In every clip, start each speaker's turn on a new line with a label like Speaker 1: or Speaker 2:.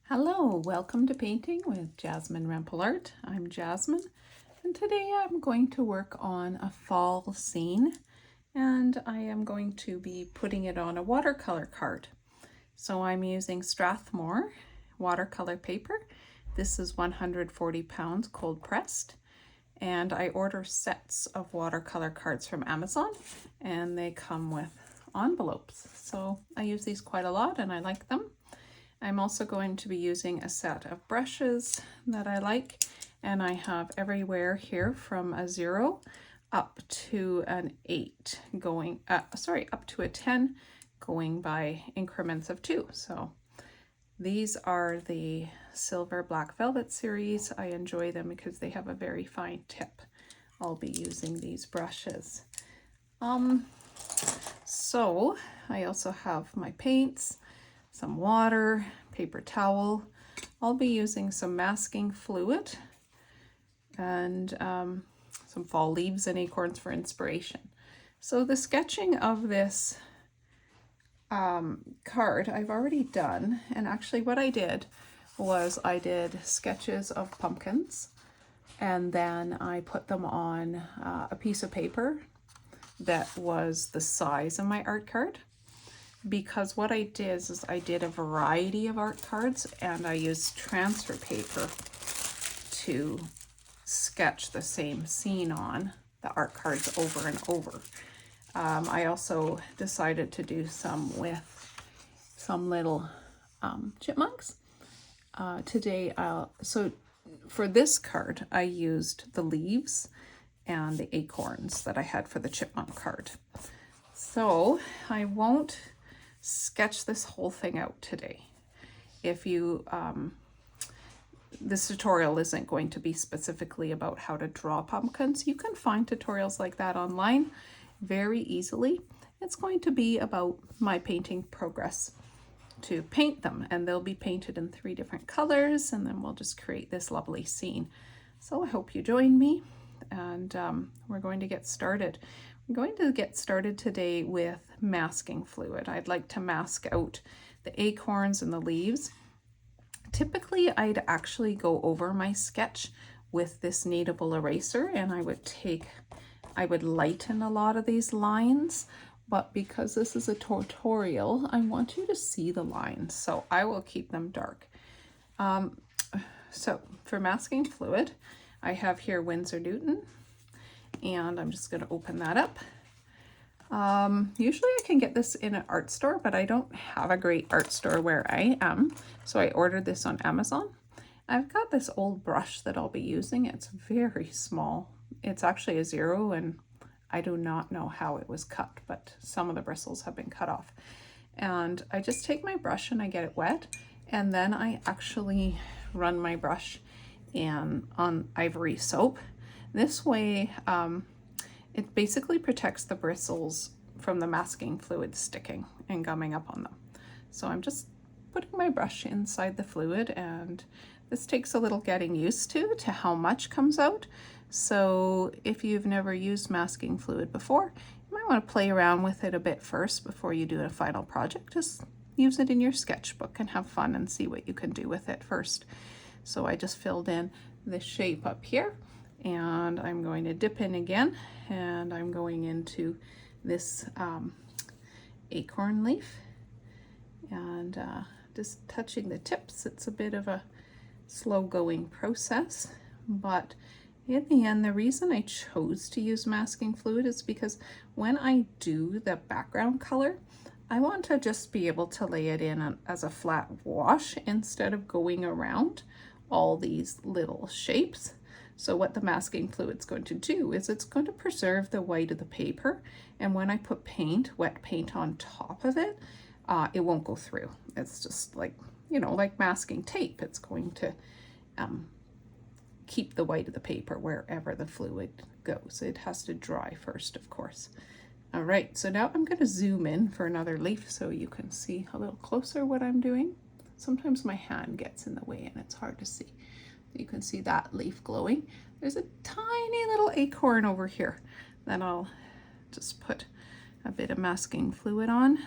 Speaker 1: Hello, welcome to Painting with Jasmine Rempel Art. I'm Jasmine, and today I'm going to work on a fall scene, and I am going to be putting it on a watercolor card. So I'm using Strathmore watercolor paper. This is 140 pounds cold pressed, and I order sets of watercolor cards from Amazon, and they come with envelopes. So I use these quite a lot, and I like them. I'm also going to be using a set of brushes that I like, and I have everywhere here from a 0 up to an 8 going, up to a 10 going by increments of 2. So these are the Silver Black Velvet series. I enjoy them because they have a very fine tip. I'll be using these brushes. So I also have my paints, some water, paper towel. I'll be using some masking fluid and some fall leaves and acorns for inspiration. So the sketching of this card I've already done, and actually what I did was I did sketches of pumpkins, and then I put them on a piece of paper that was the size of my art card. Because what I did is I did a variety of art cards, and I used transfer paper to sketch the same scene on the art cards over and over. I also decided to do some with some little chipmunks. So for this card, I used the leaves and the acorns that I had for the chipmunk card. So I won't sketch this whole thing out today. If you, this tutorial isn't going to be specifically about how to draw pumpkins. You can find tutorials like that online very easily. It's going to be about my painting progress to paint them, and they'll be painted in 3 different colors, and then we'll just create this lovely scene. So I hope you join me, and we're going to get started. I'm going to get started today with masking fluid. I'd like to mask out the acorns and the leaves. Typically, I'd actually go over my sketch with this kneadable eraser, and I would lighten a lot of these lines, but because this is a tutorial, I want you to see the lines, so I will keep them dark. So for masking fluid, I have here Windsor Newton, and I'm just going to open that up. Usually I can get this in an art store, but I don't have a great art store where I am, so I ordered this on Amazon. I've got this old brush that I'll be using. It's very small. It's actually a 0, and I do not know how it was cut, but some of the bristles have been cut off. And I just take my brush and I get it wet, and then I actually run my brush on Ivory Soap. This way, it basically protects the bristles from the masking fluid sticking and gumming up on them. So I'm just putting my brush inside the fluid, and this takes a little getting used to how much comes out. So if you've never used masking fluid before, you might want to play around with it a bit first before you do a final project. Just use it in your sketchbook and have fun and see what you can do with it first. So I just filled in the shape up here, and I'm going to dip in again, and I'm going into this acorn leaf, and just touching the tips. It's a bit of a slow going process, but in the end, the reason I chose to use masking fluid is because when I do the background color, I want to just be able to lay it in as a flat wash instead of going around all these little shapes. So what the masking fluid's going to do is it's going to preserve the white of the paper, and when I put paint, wet paint on top of it, it won't go through. It's just like, you know, like masking tape. It's going to keep the white of the paper wherever the fluid goes. It has to dry first, of course. All right, so now I'm going to zoom in for another leaf so you can see a little closer what I'm doing. Sometimes my hand gets in the way and it's hard to see. You can see that leaf glowing. There's a tiny little acorn over here that I'll just put a bit of masking fluid on.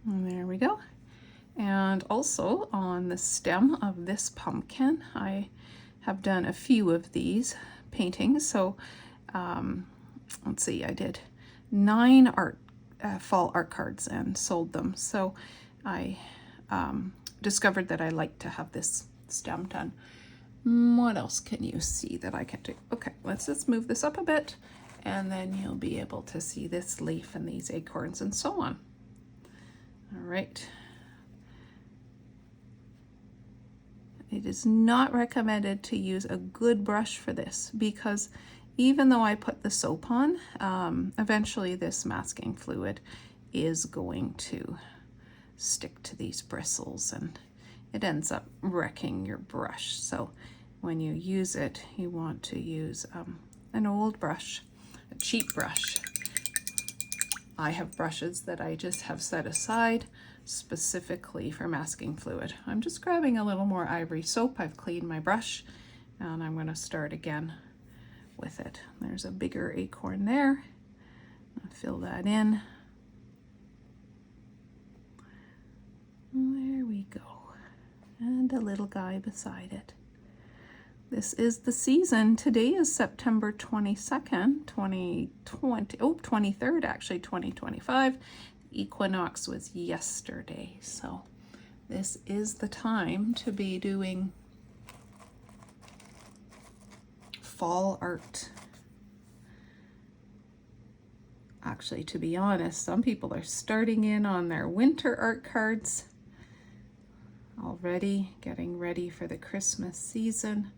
Speaker 1: And there we we go. And also on the stem of this pumpkin, I have done a few of these paintings. So let's see, I did 9 fall art cards and sold them. So I discovered that I like to have this stem done. What else can you see that I can do? Okay, let's just move this up a bit, and then you'll be able to see this leaf and these acorns and so on. All right. It is not recommended to use a good brush for this, because even though I put the soap on, eventually this masking fluid is going to stick to these bristles and it ends up wrecking your brush. So when you use it, you want to use an old brush, a cheap brush. I have brushes that I just have set aside specifically for masking fluid. I'm just grabbing a little more Ivory Soap. I've cleaned my brush and I'm going to start again with it. There's a bigger acorn there. I'll fill that in. There we go. And a little guy beside it. This is the season. Today is September 22nd, 2020. Oh, 23rd actually, 2025. The equinox was yesterday. So this is the time to be doing fall art. Actually, to be honest, some people are starting in on their winter art cards already, getting ready for the Christmas season.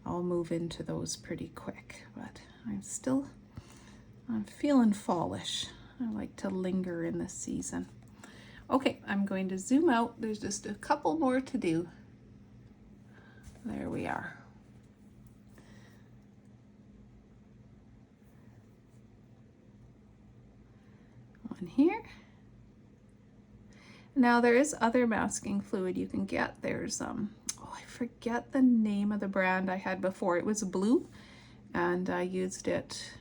Speaker 1: I'll move into those pretty quick, but I'm feeling fallish. I like to linger in the season. Okay, I'm going to zoom out. There's just a couple more to do. There we are. One here. Now there is other masking fluid you can get. There's oh, I forget the name of the brand I had before. It was blue, and I used it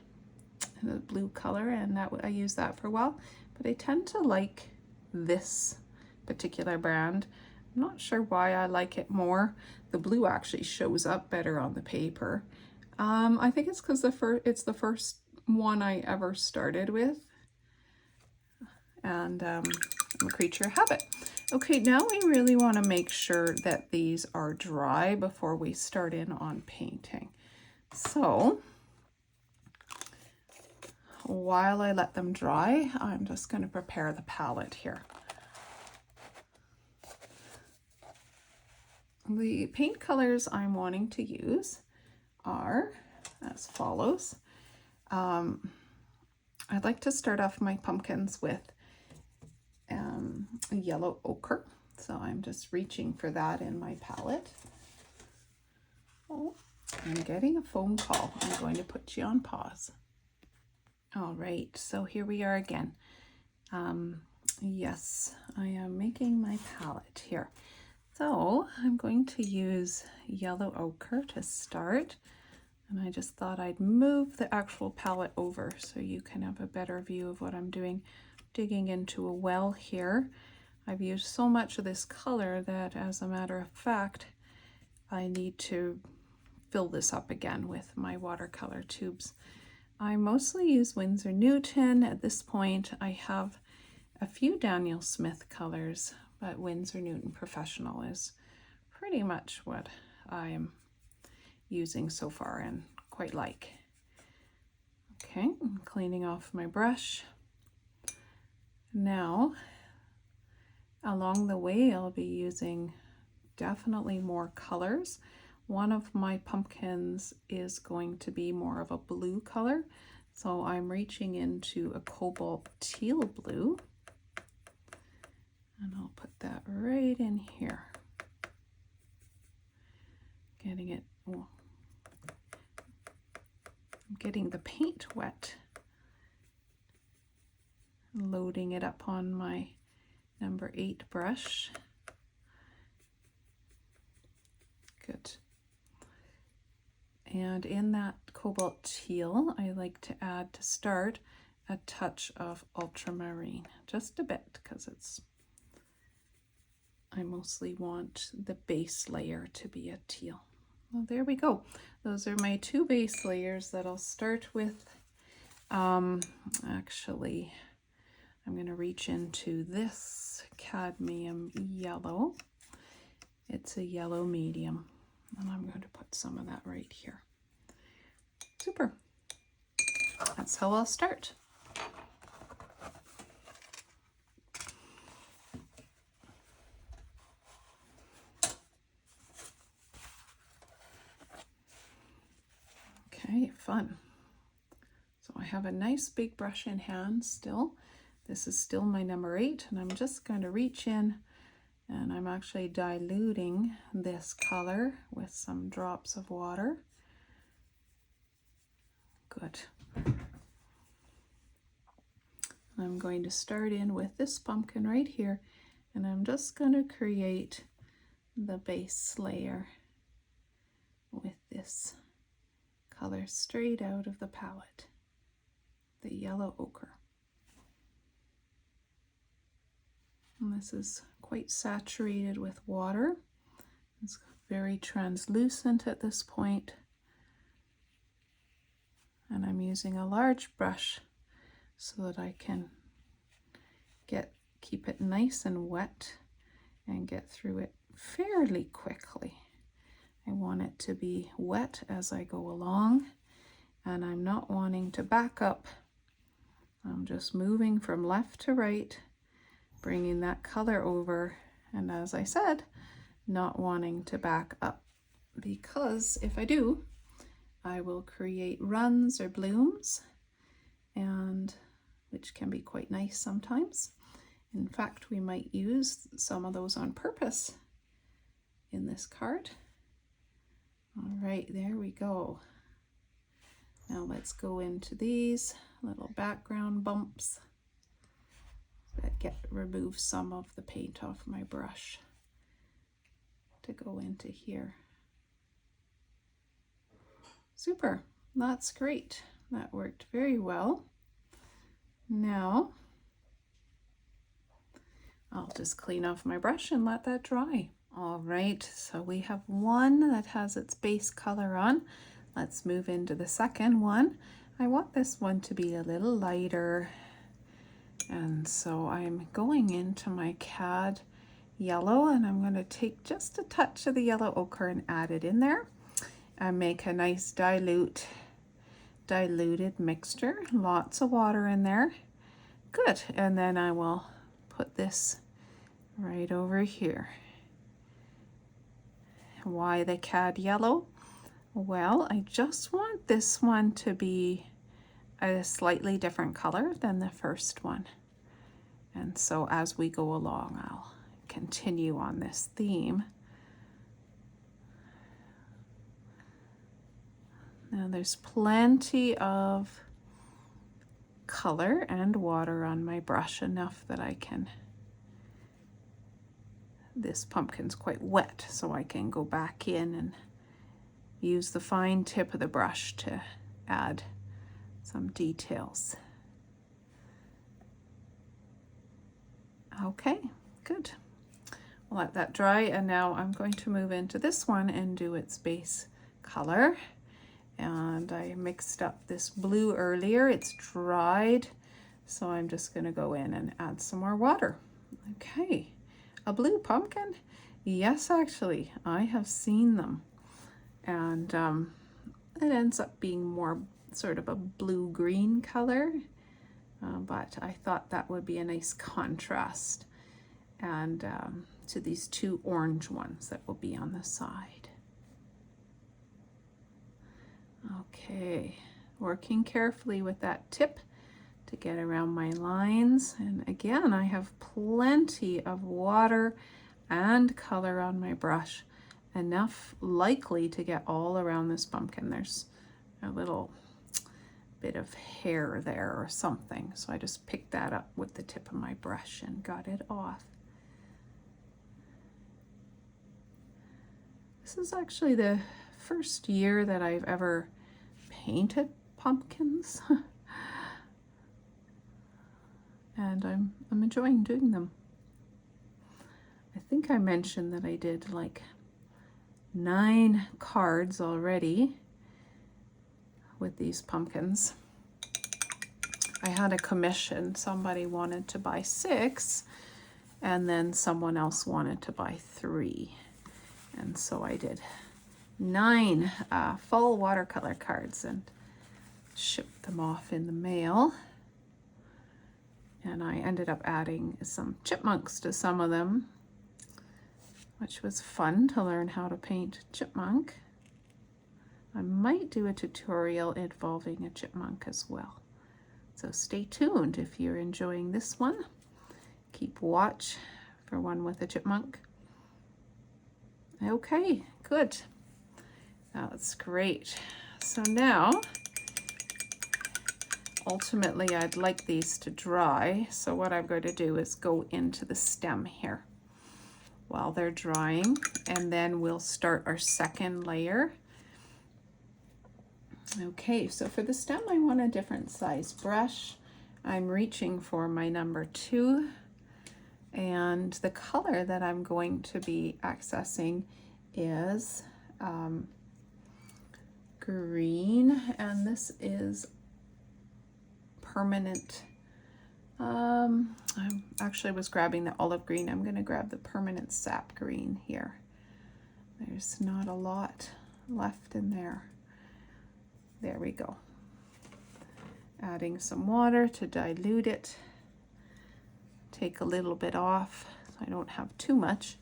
Speaker 1: in the blue color, and I used that for a while. But I tend to like this particular brand. I'm not sure why I like it more. The blue actually shows up better on the paper. I think it's because it's the first one I ever started with. And I'm a creature of habit. Okay, now we really want to make sure that these are dry before we start in on painting. So while I let them dry, I'm just going to prepare the palette here. The paint colors I'm wanting to use are as follows. I'd like to start off my pumpkins with a yellow ochre, so I'm just reaching for that in my palette. Oh, I'm getting a phone call. I'm going to put you on pause. All right, so here we are again. Yes, I am making my palette here. So I'm going to use yellow ochre to start, and I just thought I'd move the actual palette over so you can have a better view of what I'm doing. Digging into a well here. I've used so much of this color that, as a matter of fact, I need to fill this up again with my watercolor tubes. I mostly use Windsor Newton. At this point, I have a few Daniel Smith colors, but Windsor Newton Professional is pretty much what I am using so far and quite like. Okay, I'm cleaning off my brush. Now, along the way, I'll be using definitely more colors. One of my pumpkins is going to be more of a blue color, so I'm reaching into a Cobalt Teal blue, and I'll put that right in here. Getting it, well, I'm getting the paint wet. Loading it up on my number 8 brush. Good. And in that Cobalt Teal, I like to add, to start, a touch of ultramarine, just a bit, because I mostly want the base layer to be a teal. Well, there we go. Those are my two base layers that I'll start with. Actually, I'm going to reach into this Cadmium Yellow. It's a yellow medium, and I'm going to put some of that right here. Super. That's how I'll start. Okay, fun. So I have a nice big brush in hand still. This is still my number 8, and I'm just going to reach in, and I'm actually diluting this color with some drops of water. Good. I'm going to start in with this pumpkin right here, and I'm just going to create the base layer with this color straight out of the palette, the yellow ochre. And this is quite saturated with water. It's very translucent at this point. And I'm using a large brush so that I can keep it nice and wet and get through it fairly quickly. I want it to be wet as I go along, and I'm not wanting to back up. I'm just moving from left to right, bringing that color over, and as I said, not wanting to back up, because if I do, I will create runs or blooms, and which can be quite nice sometimes. In fact, we might use some of those on purpose in this card. All right, there we go. Now let's go into these little background bumps that remove some of the paint off my brush to go into here. Super, that's great. That worked very well. Now, I'll just clean off my brush and let that dry. All right, so we have one that has its base color on. Let's move into the second one. I want this one to be a little lighter, and so I'm going into my Cad Yellow, and I'm going to take just a touch of the yellow ochre and add it in there and make a nice diluted mixture. Lots of water in there. Good, and then I will put this right over here. Why the Cad Yellow? Well, I just want this one to be a slightly different color than the first one. And so as we go along, I'll continue on this theme. Now there's plenty of color and water on my brush, enough that I can, this pumpkin's quite wet, so I can go back in and use the fine tip of the brush to add some details. Okay, good. I'll let that dry, and now I'm going to move into this one and do its base color. And I mixed up this blue earlier. It's dried, so I'm just going to go in and add some more water. Okay, a blue pumpkin? Yes, actually, I have seen them. And it ends up being more sort of a blue-green color, but I thought that would be a nice contrast and to these two orange ones that will be on the side. Okay, working carefully with that tip to get around my lines. And again, I have plenty of water and color on my brush, enough likely to get all around this pumpkin. There's a little bit of hair there or something, so I just picked that up with the tip of my brush and got it off. This is actually the first year that I've ever painted pumpkins. and I'm enjoying doing them. I think I mentioned that I did like 9 cards already with these pumpkins. I had a commission. Somebody wanted to buy 6, and then someone else wanted to buy 3. And so I did 9 full watercolor cards and shipped them off in the mail. And I ended up adding some chipmunks to some of them, which was fun to learn how to paint chipmunk. I might do a tutorial involving a chipmunk as well. So stay tuned if you're enjoying this one. Keep watch for one with a chipmunk. Okay, good. That's great. So now, ultimately, I'd like these to dry. So what I'm going to do is go into the stem here while they're drying, and then we'll start our second layer. Okay, so for the stem, I want a different size brush. I'm reaching for my number 2, and the color that I'm going to be accessing is green, and this is permanent. I actually was grabbing the olive green. I'm going to grab the permanent sap green here. There's not a lot left in there. There we go. Adding some water to dilute it. Take a little bit off so I don't have too much.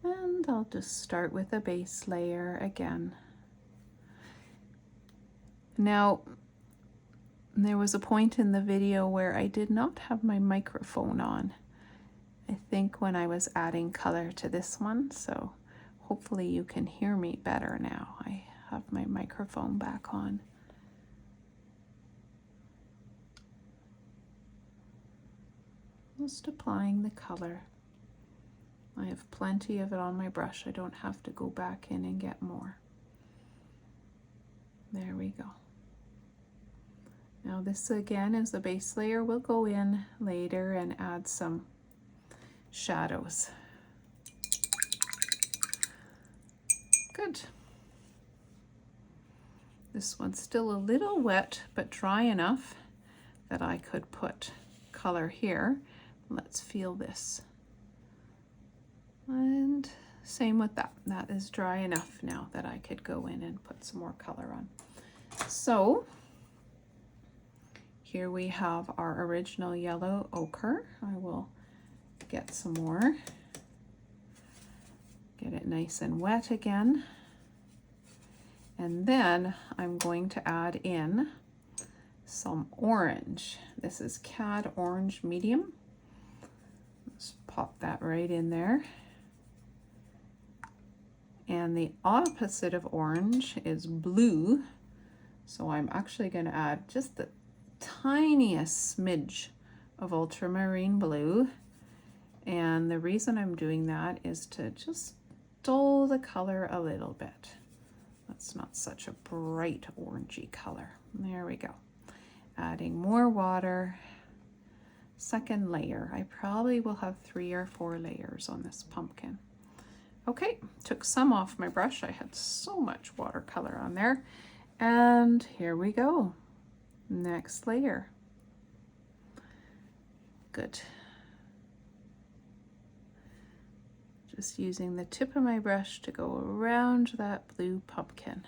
Speaker 1: And I'll just start with a base layer again. Now, there was a point in the video where I did not have my microphone on. I think when I was adding color to this one, so hopefully you can hear me better now. I have my microphone back on. Just applying the color. I have plenty of it on my brush. I don't have to go back in and get more. There we go. Now this again is the base layer. We'll go in later and add some shadows. Good. This one's still a little wet, but dry enough that I could put color here. Let's feel this. And same with that. That is dry enough now that I could go in and put some more color on. So here we have our original yellow ochre. I will get some more. Get it nice and wet again. And then I'm going to add in some orange. This is Cad Orange Medium. Let's pop that right in there. And the opposite of orange is blue. So I'm actually going to add just the tiniest smidge of ultramarine blue. And the reason I'm doing that is to just dull the color a little bit. That's not such a bright orangey color. There we go. Adding more water. Second layer. I probably will have 3 or 4 layers on this pumpkin. Okay, took some off my brush. I had so much watercolor on there. And here we go. Next layer. Good. Just using the tip of my brush to go around that blue pumpkin.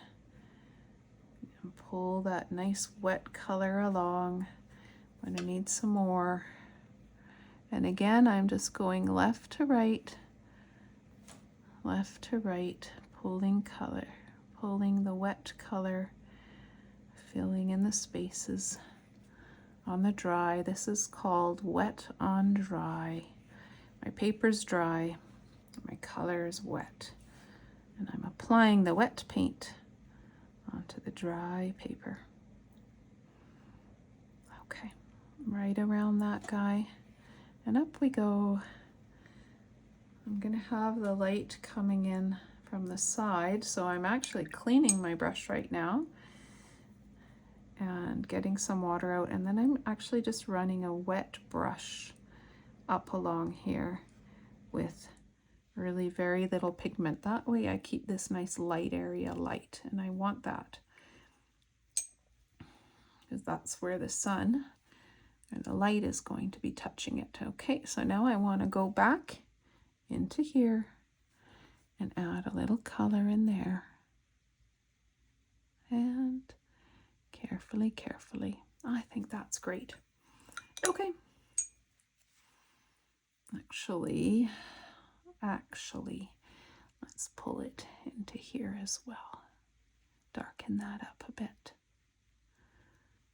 Speaker 1: And pull that nice wet color along. I'm going to need some more. And again, I'm just going left to right, pulling color, pulling the wet color, filling in the spaces. On the dry, this is called wet on dry. My paper's dry, my color is wet, and I'm applying the wet paint onto the dry paper. Okay, right around that guy. And up we go. I'm going to have the light coming in from the side, so I'm actually cleaning my brush right now. and getting some water out, and then I'm actually just running a wet brush up along here with really very little pigment. That way I keep this nice light area light, and I want that because that's where the sun and the light is going to be touching it. Okay, so now I want to go back into here and add a little color in there. And carefully, carefully. I think that's great. Okay. Actually, let's pull it into here as well. Darken that up a bit.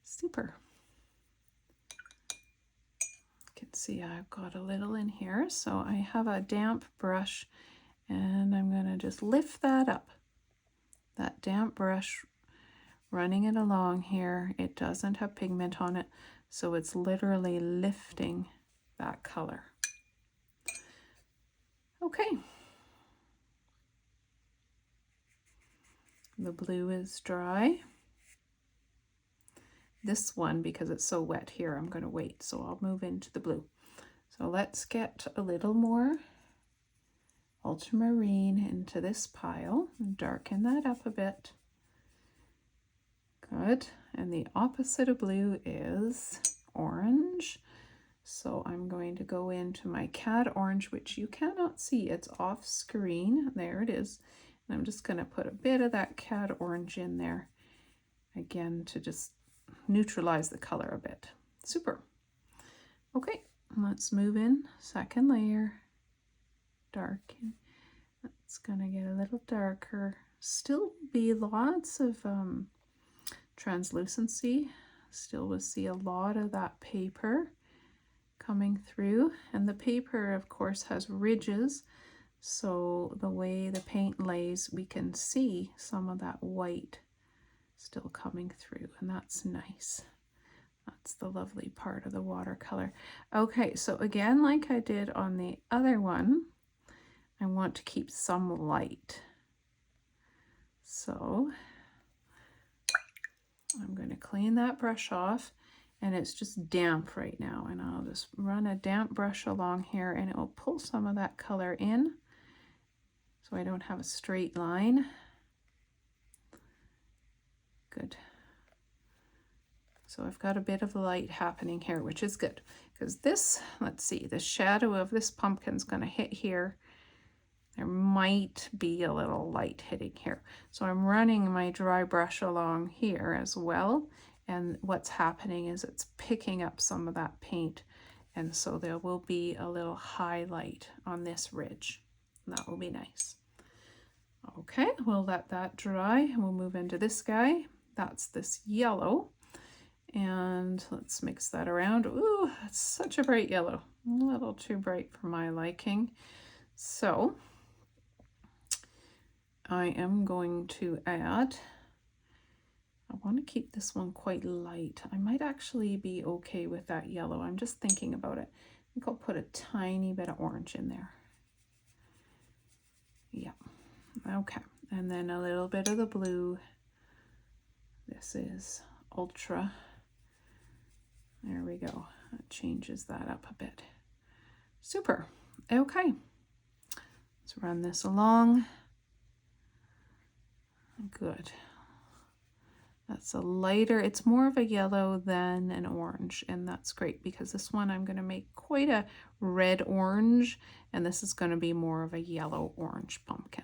Speaker 1: Super. You can see I've got a little in here, so I have a damp brush and I'm going to just lift that up. That damp brush, running it along here. It doesn't have pigment on it, so it's literally lifting that color. Okay. The blue is dry. This one, because it's so wet here, I'm going to wait, so I'll move into the blue. So let's get a little more ultramarine into this pile and darken that up a bit. Good. And the opposite of blue is orange. So I'm going to go into my Cad Orange, which you cannot see. It's off screen. There it is. And I'm just going to put a bit of that Cad Orange in there again to just neutralize the color a bit. Super. Okay, let's move in. Second layer. Darken. It's going to get a little darker. Still be lots of translucency. Still will see a lot of that paper coming through, and the paper of course has ridges, so the way the paint lays we can see some of that white still coming through, and that's nice. That's the lovely part of the watercolor. Okay, so again, like I did on the other one, I want to keep some light, so I'm going to clean that brush off, and it's just damp right now, and I'll just run a damp brush along here and it will pull some of that color in so I don't have a straight line. Good. So I've got a bit of light happening here, which is good, because this, let's see, the shadow of this pumpkin's going to hit here. There might be a little light hitting here. So I'm running my dry brush along here as well. And what's happening is it's picking up some of that paint. And so there will be a little highlight on this ridge. And that will be nice. Okay, we'll let that dry and we'll move into this guy. That's this yellow. And let's mix that around. Ooh, it's such a bright yellow. A little too bright for my liking. So I am going to add, I want to keep this one quite light. I might actually be okay with that yellow. I'm just thinking about it. I think I'll put a tiny bit of orange in there. Yeah, okay. And then a little bit of the blue. This is Ultra. There we go. That changes that up a bit. Super. Okay. Let's run this along. Good. That's a lighter, it's more of a yellow than an orange, and that's great because this one I'm going to make quite a red orange, and this is going to be more of a yellow orange pumpkin.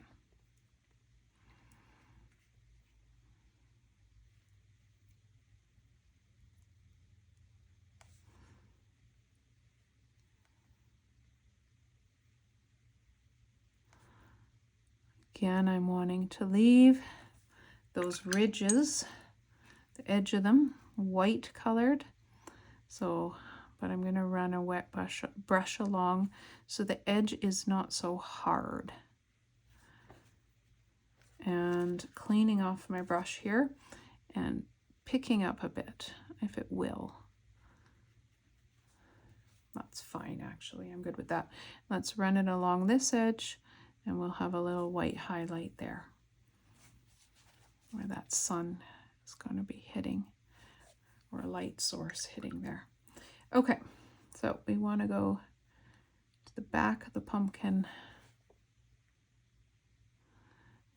Speaker 1: Again, I'm wanting to leave those ridges, the edge of them, white colored. So, but I'm going to run a wet brush along so the edge is not so hard. And cleaning off my brush here and picking up a bit, if it will. That's fine, actually. I'm good with that. Let's run it along this edge, and we'll have a little white highlight there where that sun is going to be hitting. or a light source hitting there. Okay, so we want to go to the back of the pumpkin,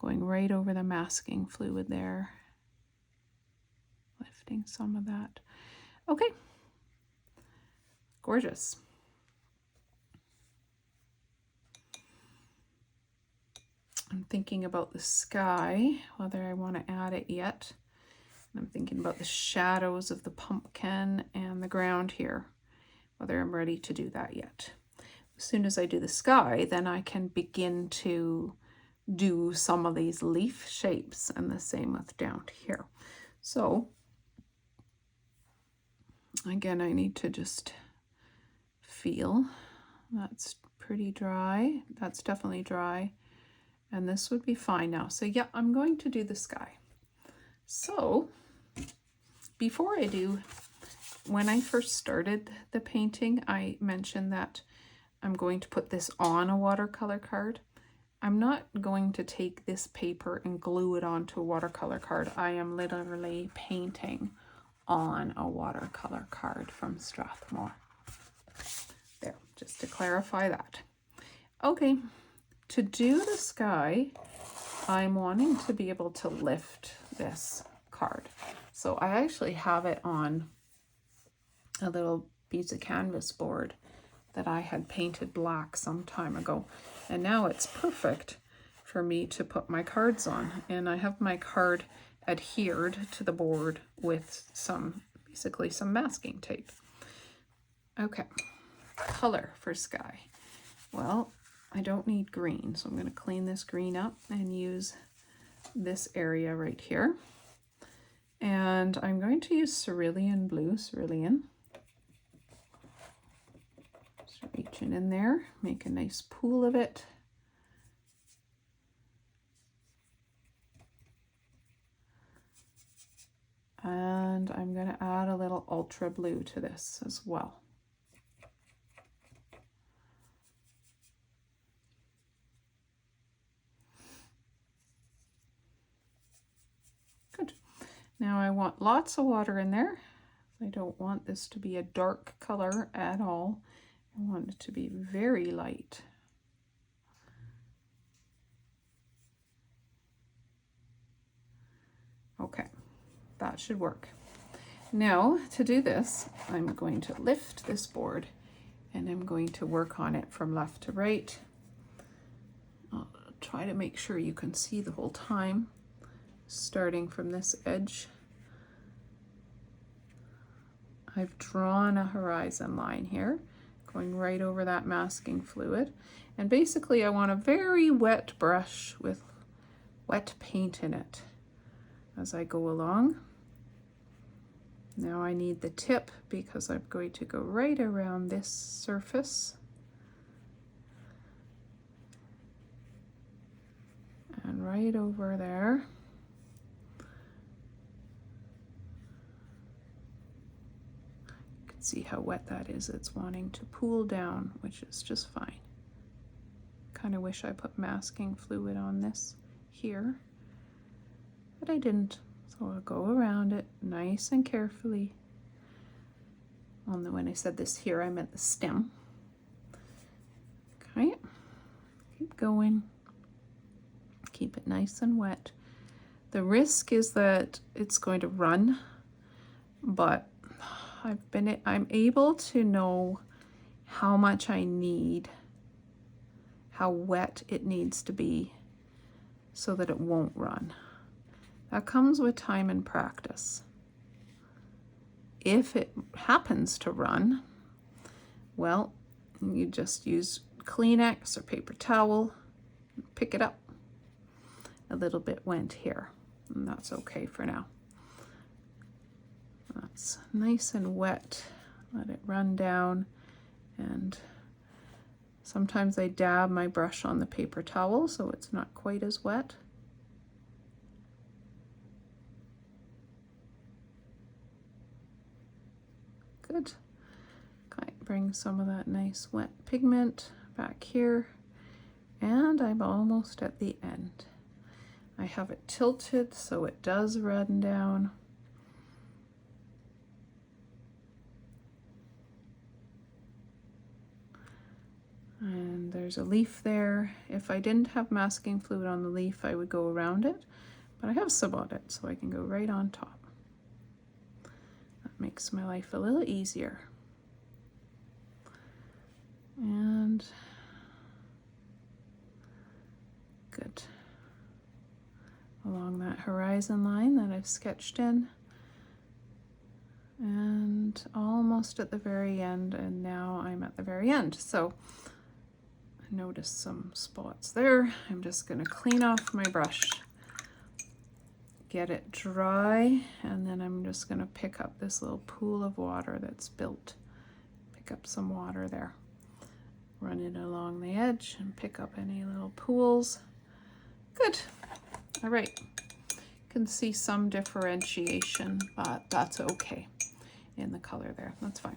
Speaker 1: going right over the masking fluid there, lifting some of that. Okay, gorgeous. I'm thinking about the sky, whether I want to add it yet. I'm thinking about the shadows of the pumpkin and the ground here, whether I'm ready to do that yet. As soon as I do the sky, then I can begin to do some of these leaf shapes, and the same with down here. So again, I need to just feel. That's pretty dry. That's definitely dry. And this would be fine now. So yeah, I'm going to do the sky. So before I do, when I first started the painting, I mentioned that I'm going to put this on a watercolor card. I'm not going to take this paper and glue it onto a watercolor card. I am literally painting on a watercolor card from Strathmore. There, just to clarify that. Okay, to do the sky, I'm wanting to be able to lift this card. So I actually have it on a little piece of canvas board that I had painted black some time ago. And now it's perfect for me to put my cards on. And I have my card adhered to the board with basically some masking tape. Okay, color for sky. Well, I don't need green, so I'm going to clean this green up and use this area right here. And I'm going to use cerulean blue, cerulean. Just reaching in there, make a nice pool of it. And I'm going to add a little ultra blue to this as well. Good. Now I want lots of water in there. I don't want this to be a dark color at all. I want it to be very light. Okay, that should work. Now to do this, I'm going to lift this board and I'm going to work on it from left to right. I'll try to make sure you can see the whole time, starting from this edge. I've drawn a horizon line here, going right over that masking fluid. And basically I want a very wet brush with wet paint in it as I go along. Now I need the tip because I'm going to go right around this surface. And right over there. You can see how wet that is. It's wanting to pool down, which is just fine. Kind of wish I put masking fluid on this here, but I didn't. So I'll go around it nice and carefully. When I said this here, I meant the stem. Okay, keep going. Keep it nice and wet. The risk is that it's going to run, but I'm able to know how much I need, how wet it needs to be so that it won't run. That comes with time and practice. If it happens to run, well, you just use Kleenex or paper towel, pick it up. A little bit went here, and that's okay for now. That's nice and wet. Let it run down, and sometimes I dab my brush on the paper towel so it's not quite as wet. Good. Okay, bring some of that nice wet pigment back here, and I'm almost at the end. I have it tilted so it does run down. And there's a leaf there. If I didn't have masking fluid on the leaf, I would go around it, but I have some on it, so I can go right on top. That makes my life a little easier. And good. Along that horizon line that I've sketched in. And almost at the very end, and now I'm at the very end. So I noticed some spots there. I'm just going to clean off my brush, get it dry, and then I'm just going to pick up this little pool of water that's built. Pick up some water there. Run it along the edge and pick up any little pools. Good. All right. Can see some differentiation, but that's okay in the color there. That's fine.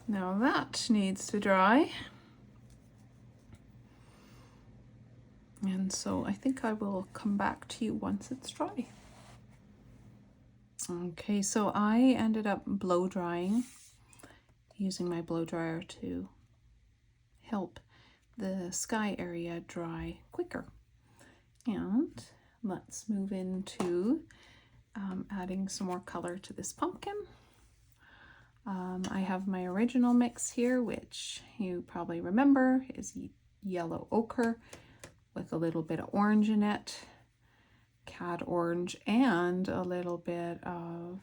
Speaker 1: Now that needs to dry. And so I think I will come back to you once it's dry. Okay, so I ended up blow drying, using my blow dryer to help the sky area dry quicker. And let's move into adding some more color to this pumpkin. I have my original mix here, which you probably remember is yellow ochre with a little bit of orange in it, cad orange, and a little bit of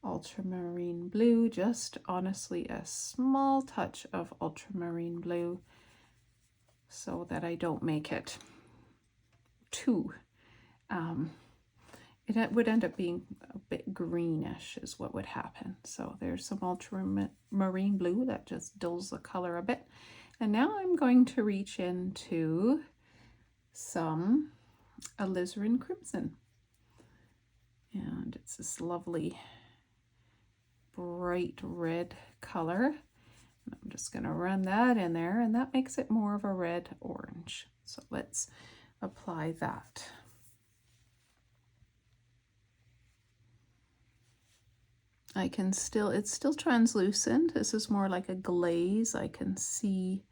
Speaker 1: ultramarine blue, just honestly a small touch of ultramarine blue so that I don't make it too it would end up being a bit greenish is what would happen. So there's some ultramarine blue that just dulls the color a bit. And now I'm going to reach into some Alizarin Crimson. And it's this lovely bright red color. And I'm just going to run that in there, and that makes it more of a red orange. So let's apply that. It's still translucent. This is more like a glaze. I can see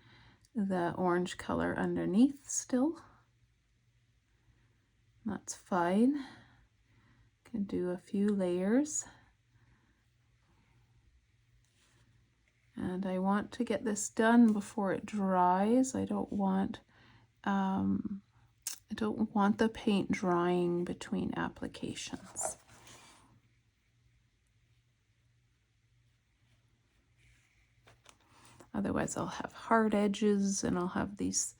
Speaker 1: the orange color underneath still. That's fine. Can do a few layers. And I want to get this done before it dries. I don't want the paint drying between applications. Otherwise I'll have hard edges and I'll have these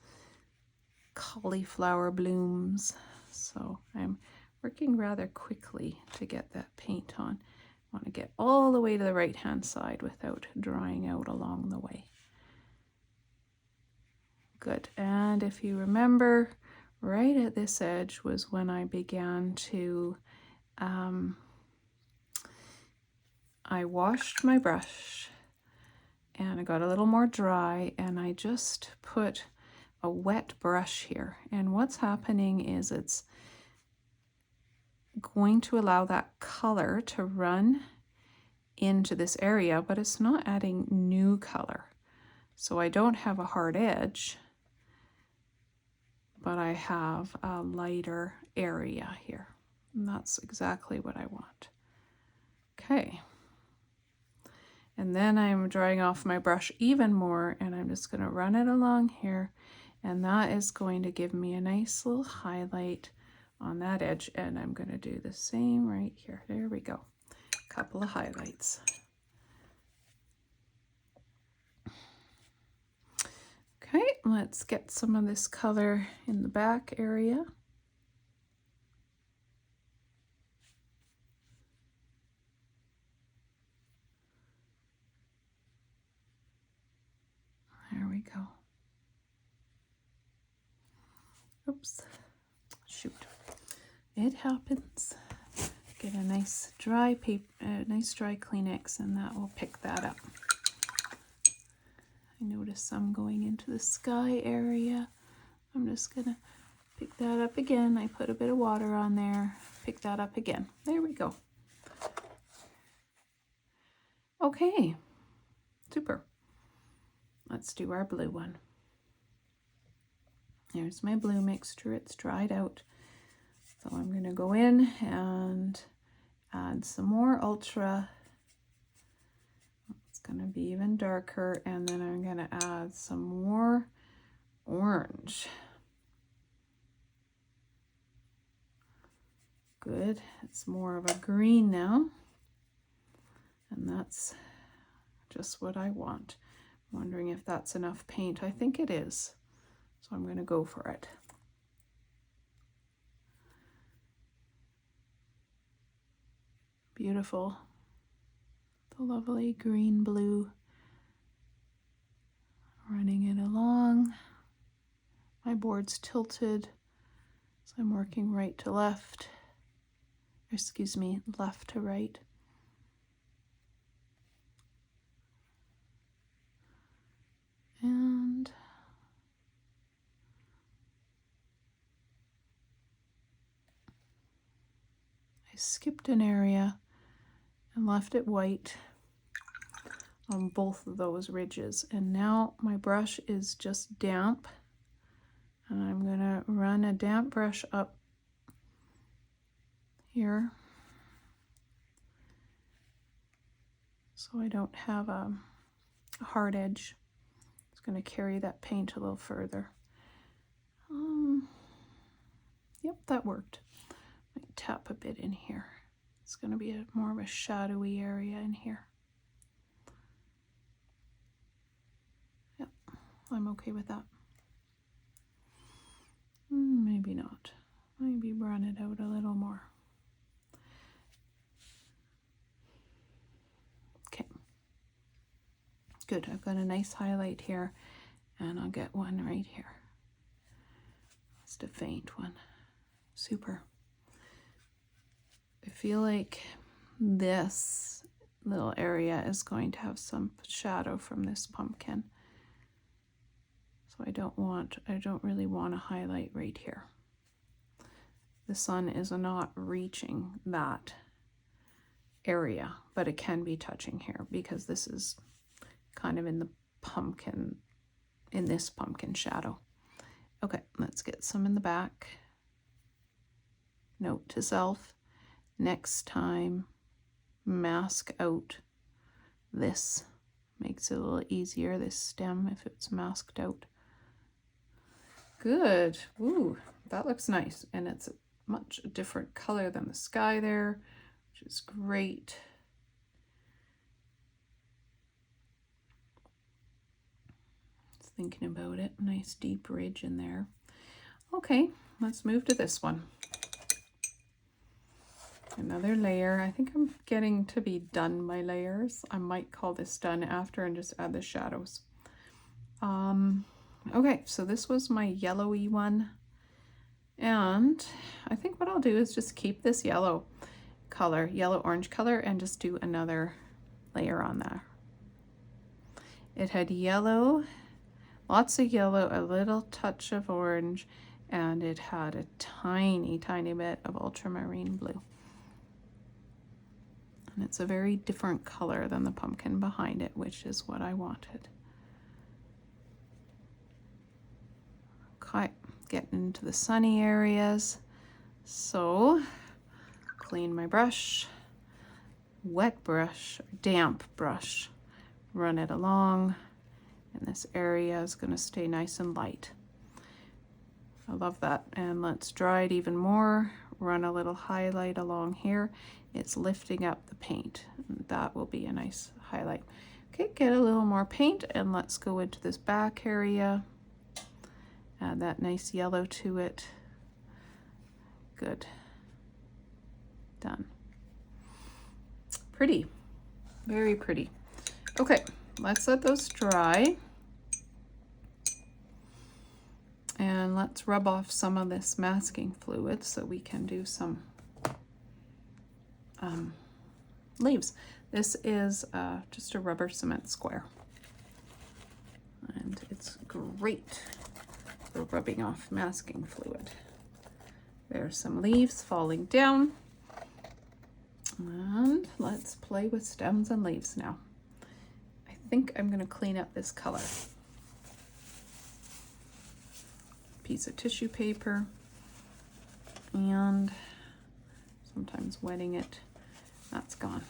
Speaker 1: cauliflower blooms. So I'm working rather quickly to get that paint on. I want to get all the way to the right hand side without drying out along the way. Good. And if you remember, right at this edge was when I began to I washed my brush and I got a little more dry, and I just put a wet brush here. And what's happening is it's going to allow that color to run into this area, but it's not adding new color. So I don't have a hard edge, but I have a lighter area here. And that's exactly what I want. Okay. And then I'm drying off my brush even more, and I'm just going to run it along here, and that is going to give me a nice little highlight on that edge. And I'm going to do the same right here. There we go. A couple of highlights. Okay, let's get some of this color in the back area. There we go. Oops, shoot. It happens. Get a nice dry paper, nice dry Kleenex, and that will pick that up. I notice some going into the sky area. I'm just gonna pick that up again. I put a bit of water on there. Pick that up again. There we go. Okay, super. Let's do our blue one. Here's my blue mixture. It's dried out. So I'm going to go in and add some more Ultra. It's going to be even darker. And then I'm going to add some more orange. Good. It's more of a green now. And that's just what I want. I'm wondering if that's enough paint. I think it is. So I'm going to go for it. Beautiful. The lovely green blue. Running it along. My board's tilted, so I'm working right to left. Excuse me, left to right. And I skipped an area and left it white on both of those ridges. And now my brush is just damp. And I'm going to run a damp brush up here so I don't have a hard edge. It's going to carry that paint a little further. Yep, that worked. Might tap a bit in here. It's going to be more of a shadowy area in here. Yep, I'm okay with that. Maybe not. Maybe run it out a little more. Okay. Good, I've got a nice highlight here, and I'll get one right here. Just a faint one. Super. I feel like this little area is going to have some shadow from this pumpkin. So I don't really want to highlight right here. The sun is not reaching that area, but it can be touching here because this is kind of in the pumpkin, in this pumpkin shadow. Okay, let's get some in the back. Note to self, next time, mask out this. Makes it a little easier, this stem, if it's masked out. Good. Ooh, that looks nice. And it's a much different color than the sky there, which is great. Just thinking about it. Nice deep ridge in there. Okay, let's move to this one. Another layer. I think I'm getting to be done my layers. I might call this done after and just add the shadows. Okay, so this was my yellowy one. And I think what I'll do is just keep this yellow color, yellow-orange color, and just do another layer on there. It had yellow, lots of yellow, a little touch of orange, and it had a tiny, tiny bit of ultramarine blue. And it's a very different color than the pumpkin behind it, which is what I wanted. Okay, getting into the sunny areas. So, clean my brush, wet brush, damp brush, run it along, and this area is going to stay nice and light. I love that. And let's dry it even more. Run a little highlight along here. It's lifting up the paint. And that will be a nice highlight. Okay, get a little more paint and let's go into this back area. Add that nice yellow to it. Good. Done. Pretty. Very pretty. Okay, let's let those dry. And let's rub off some of this masking fluid so we can do some leaves. This is just a rubber cement square. And it's great for rubbing off masking fluid. There's some leaves falling down. And let's play with stems and leaves now. think I'm going to clean up this color. Piece of tissue paper, and sometimes wetting it, that's gone.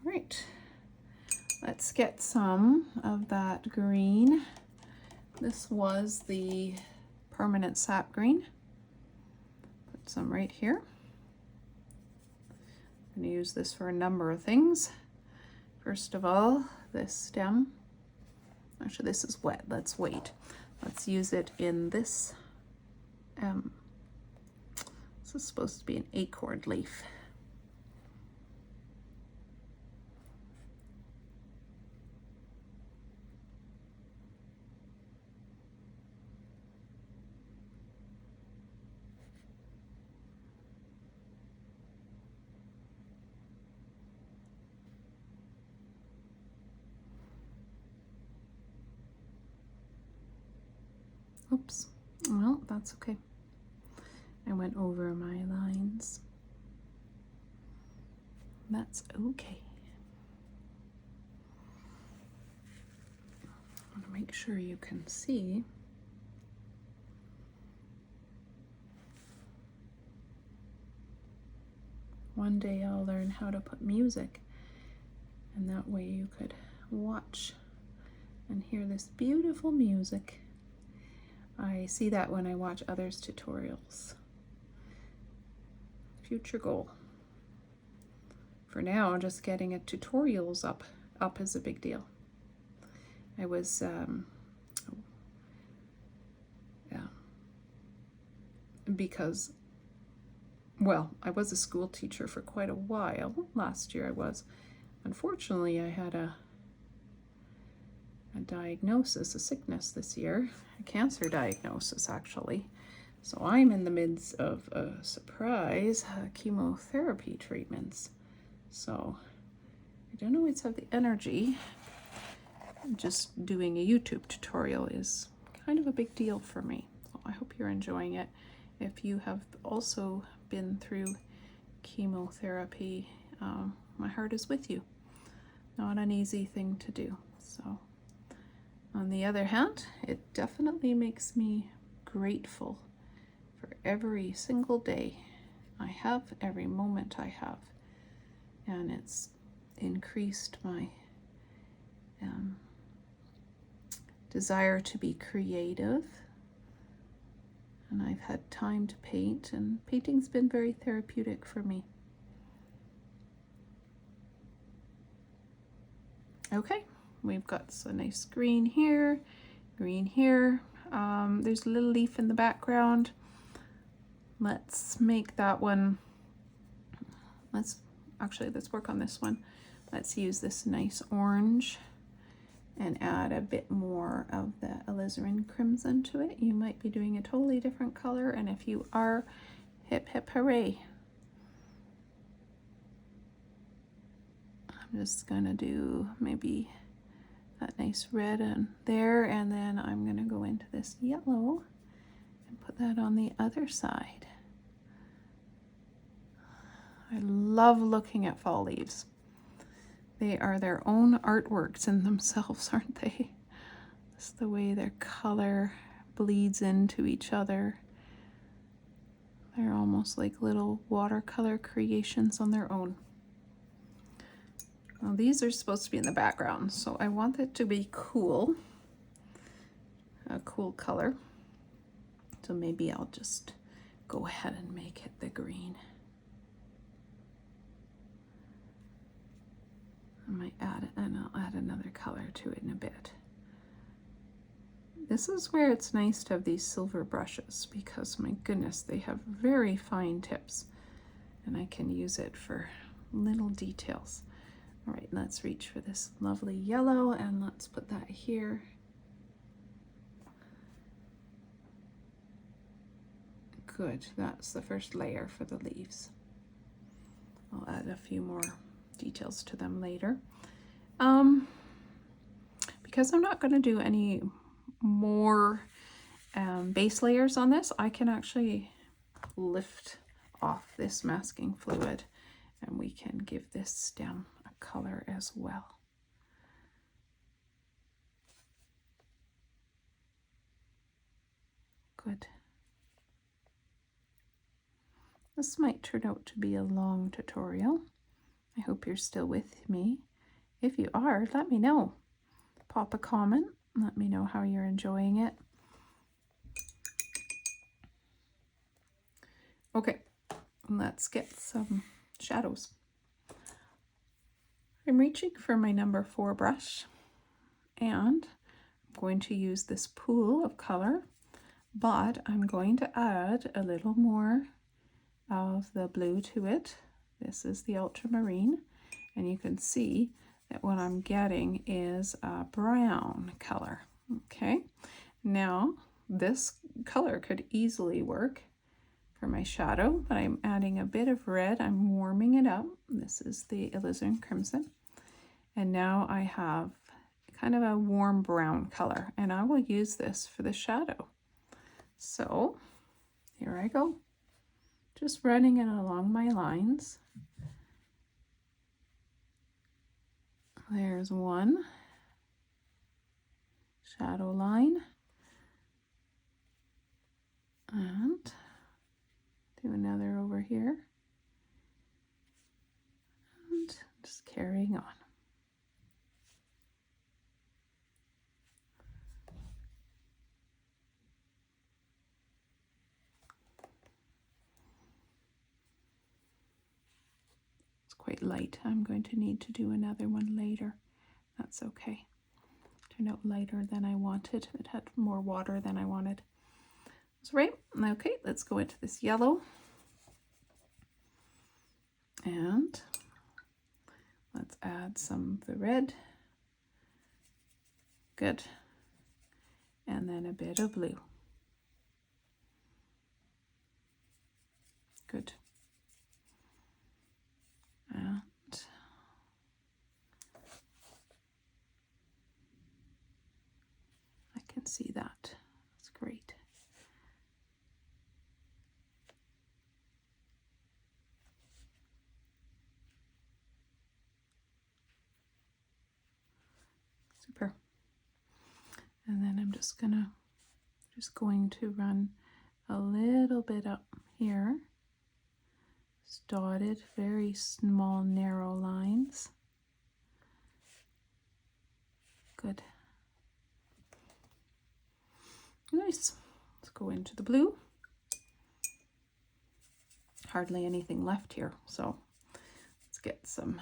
Speaker 1: Right, let's get some of that green. This was the permanent sap green. Put some right here. I'm going to use this for a number of things. First of all, this stem. Actually, this is wet. Let's wait. Let's use it in this. This is supposed to be an acorn leaf. Oops, well, that's okay. I went over my lines. That's okay. I want to make sure you can see. One day I'll learn how to put music, and that way you could watch and hear this beautiful music. I see that when I watch others' tutorials. Future goal. For now, just getting a tutorials up is a big deal. I was, because, well, I was a school teacher for quite a while. Last year I was. Unfortunately, I had a diagnosis, a sickness this year, a cancer diagnosis actually. So I'm in the midst of a surprise chemotherapy treatments. So I don't always have the energy. Just doing a YouTube tutorial is kind of a big deal for me. So I hope you're enjoying it. If you have also been through chemotherapy, my heart is with you. Not an easy thing to do. So on the other hand, it definitely makes me grateful for every single day I have, every moment I have. And it's increased my desire to be creative. And I've had time to paint, and painting's been very therapeutic for me. Okay. We've got a nice green here, green here. There's a little leaf in the background. Let's make that one. Let's work on this one. Let's use this nice orange and add a bit more of the Alizarin Crimson to it. You might be doing a totally different color, and if you are, hip hip hooray. I'm just gonna do maybe that nice red in there, and then I'm going to go into this yellow and put that on the other side. I love looking at fall leaves. They are their own artworks in themselves, aren't they? It's the way their color bleeds into each other. They're almost like little watercolor creations on their own. Well, these are supposed to be in the background, so I want it to be cool, a cool color. So maybe I'll just go ahead and make it the green. I might add it, and I'll add another color to it in a bit. This is where it's nice to have these silver brushes, because my goodness, they have very fine tips, and I can use it for little details. All right, let's reach for this lovely yellow, and let's put that here. Good, that's the first layer for the leaves. I'll add a few more details to them later. Because I'm not going to do any more base layers on this, I can actually lift off this masking fluid, and we can give this stem a color as well. Good. This might turn out to be a long tutorial. I hope you're still with me. If you are, let me know. Pop a comment. Let me know how you're enjoying it. Okay, let's get some shadows. I'm reaching for my number 4 brush, and I'm going to use this pool of color, but I'm going to add a little more of the blue to it. This is the ultramarine, and you can see that what I'm getting is a brown color. Okay, now this color could easily work for my shadow, but I'm adding a bit of red. I'm warming it up. This is the Alizarin Crimson, and now I have kind of a warm brown color, and I will use this for the shadow. So here I go, just running it along my lines. There's one shadow line, and do another over here, and just carrying on. Quite light. I'm going to need to do another one later. That's okay. Turned out lighter than I wanted. It had more water than I wanted. That's right. Okay, let's go into this yellow. And let's add some of the red. Good. And then a bit of blue. Good. And I can see that. That's great. Super. And then I'm just going to run a little bit up here. It's dotted, very small, narrow lines. Good. Nice. Let's go into the blue. Hardly anything left here, so let's get some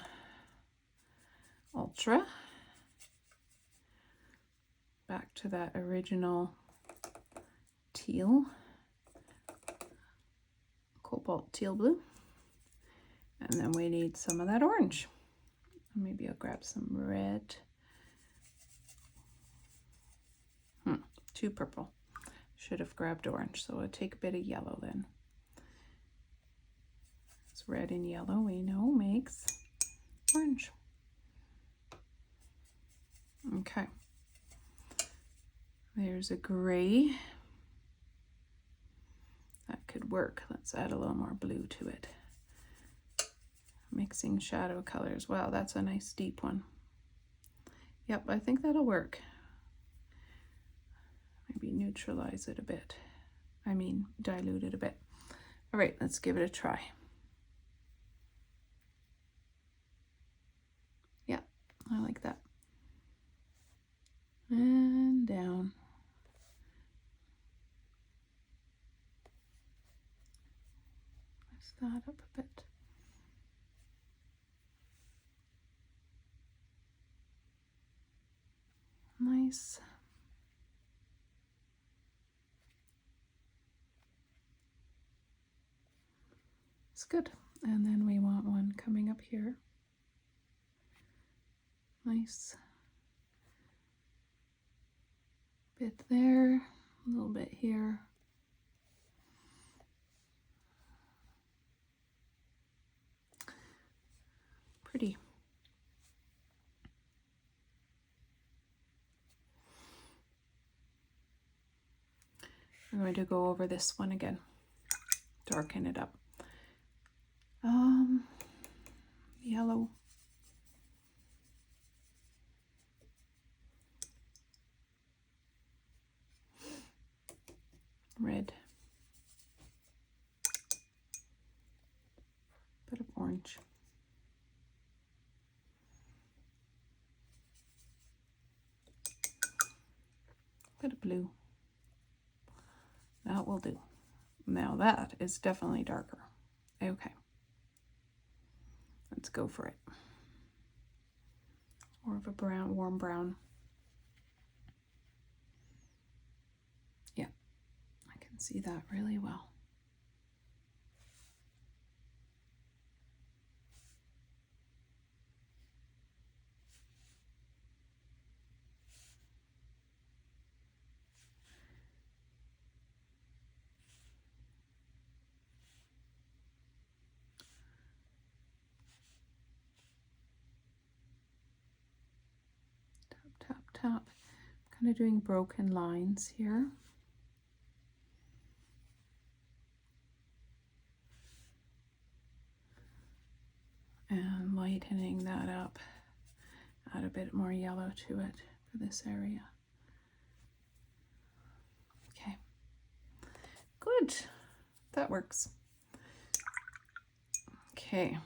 Speaker 1: Ultra. Back to that original teal, Cobalt Teal blue. And then we need some of that orange. Maybe I'll grab some red. Too purple. Should have grabbed orange, so I'll take a bit of yellow then. It's red and yellow, we know, makes orange. Okay. There's a gray. That could work. Let's add a little more blue to it. Mixing shadow colors. Wow, that's a nice deep one. Yep, I think that'll work. Maybe neutralize it a bit. I mean, dilute it a bit. All right, let's give it a try. Yeah, I like that. And down. Lift that up a bit. Nice. It's good. And then we want one coming up here. Nice. Bit there, a little bit here. Pretty. I'm going to go over this one again, darken it up. Yellow. Orange. Bit of blue. That will do. Now that is definitely darker. Okay. Let's go for it. More of a brown, warm brown. Yeah, I can see that really well. Tap, tap. Kind of doing broken lines here. And lightening that up. Add a bit more yellow to it for this area. Okay. Good. That works. Okay. I'm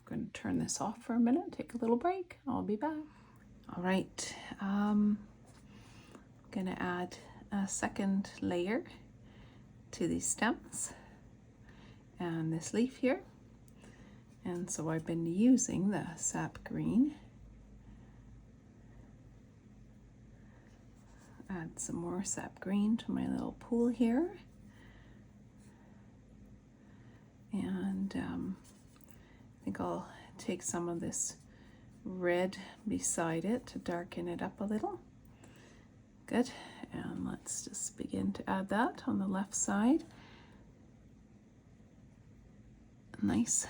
Speaker 1: going to turn this off for a minute, take a little break. I'll be back. All right. I'm going to add a second layer to these stems and this leaf here. And so I've been using the Sap Green. Add some more Sap Green to my little pool here. And I think I'll take some of this red beside it to darken it up a little. Good. And let's just begin to add that on the left side. Nice.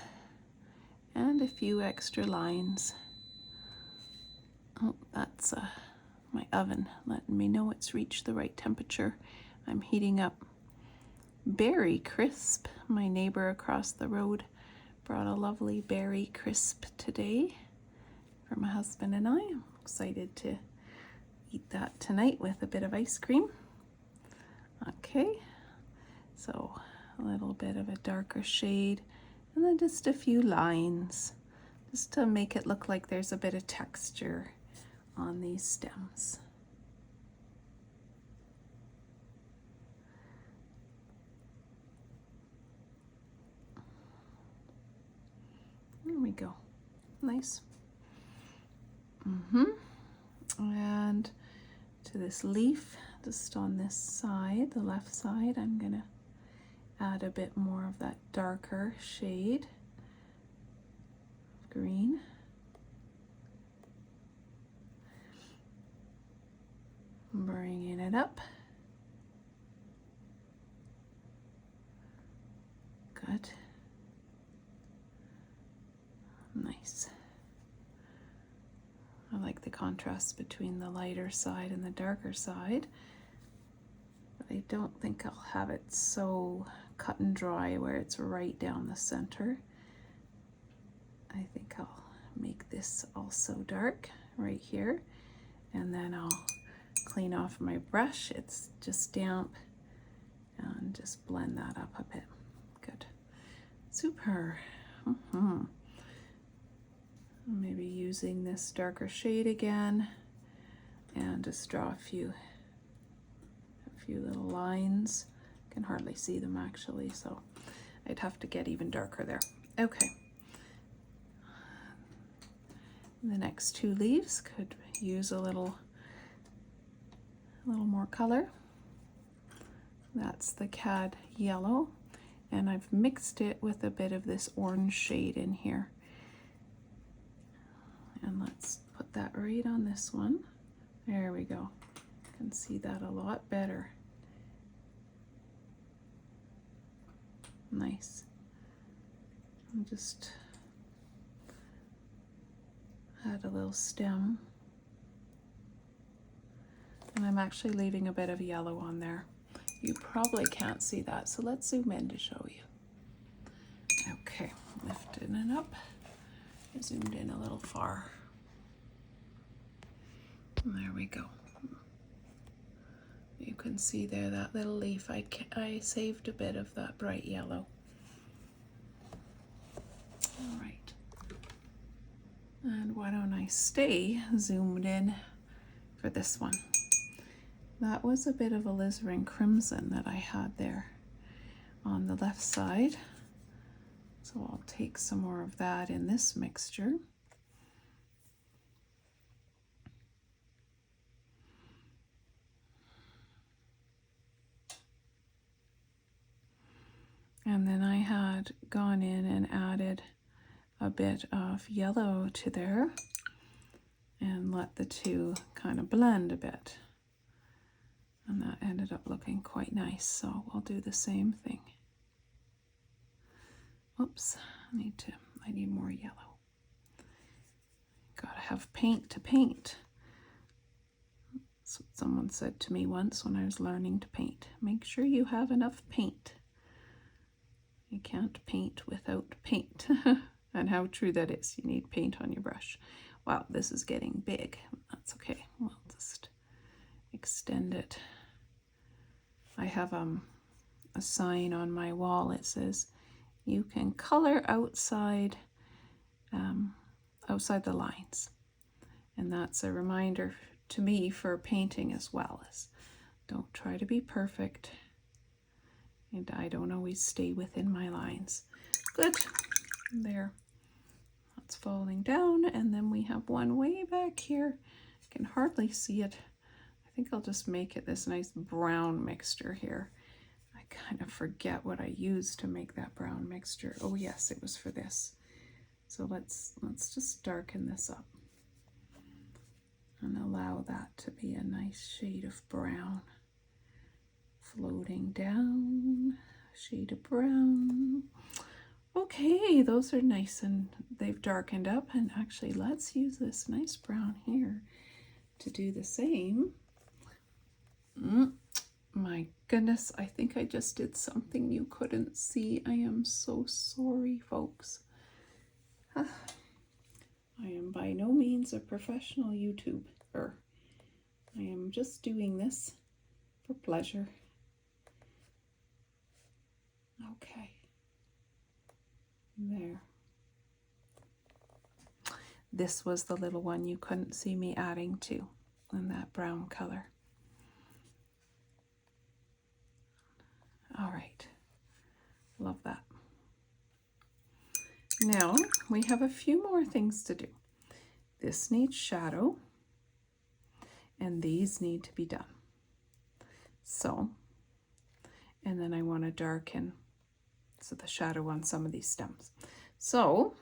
Speaker 1: And a few extra lines. Oh, that's my oven letting me know it's reached the right temperature. I'm heating up berry crisp. My neighbor across the road brought a lovely berry crisp today for my husband and I. I'm excited to eat that tonight with a bit of ice cream. Okay, so a little bit of a darker shade. And then just a few lines, just to make it look like there's a bit of texture on these stems. There we go. Nice. And to this leaf, just on this side, the left side, I'm gonna add a bit more of that darker shade of green. Bringing it up. Good. Nice. I like the contrast between the lighter side and the darker side. But I don't think I'll have it so cut and dry where it's right down the center. I think I'll make this also dark right here, and then I'll clean off my brush. It's just damp, and just blend that up a bit. Good. Super. Maybe using this darker shade again, and just draw a few little lines. I can hardly see them actually, so I'd have to get even darker there. Okay. The next two leaves could use a little more color. That's the Cad Yellow, and I've mixed it with a bit of this orange shade in here. And let's put that right on this one. There we go. You can see that a lot better. Nice. And just add a little stem. And I'm actually leaving a bit of yellow on there. You probably can't see that, so let's zoom in to show you. Okay, lifting it up. I zoomed in a little far. There we go. You can see there that little leaf. I saved a bit of that bright yellow. All right. why don't I stay zoomed in for this one? That was a bit of Alizarin Crimson that I had there on the left side. So I'll take some more of that in this mixture. And then I had gone in and added a bit of yellow to there and let the two kind of blend a bit. And that ended up looking quite nice, so we'll do the same thing. Oops, I need more yellow. Gotta have paint to paint. That's what someone said to me once when I was learning to paint. Make sure you have enough paint. You can't paint without paint. And how true that is. You need paint on your brush. Wow, this is getting big. That's okay. We'll just extend it. I have a sign on my wall. It says, you can color outside the lines. And that's a reminder to me for painting as well, as don't try to be perfect. And I don't always stay within my lines. Good. There. That's falling down. And then we have one way back here. I can hardly see it. I think I'll just make it this nice brown mixture here. I kind of forget what I used to make that brown mixture. Oh yes, it was for this. So let's just darken this up and allow that to be a nice shade of brown. Floating down, shade of brown. Okay, those are nice and they've darkened up. And actually, let's use this nice brown here to do the same. My goodness, I think I just did something you couldn't see. I am so sorry, folks. I am by no means a professional YouTuber. I am just doing this for pleasure. Okay, there. This was the little one you couldn't see me adding to in that brown color. All right, love that. Now we have a few more things to do. This needs shadow and these need to be done. So, and then I want to darken the shadow on some of these stems. So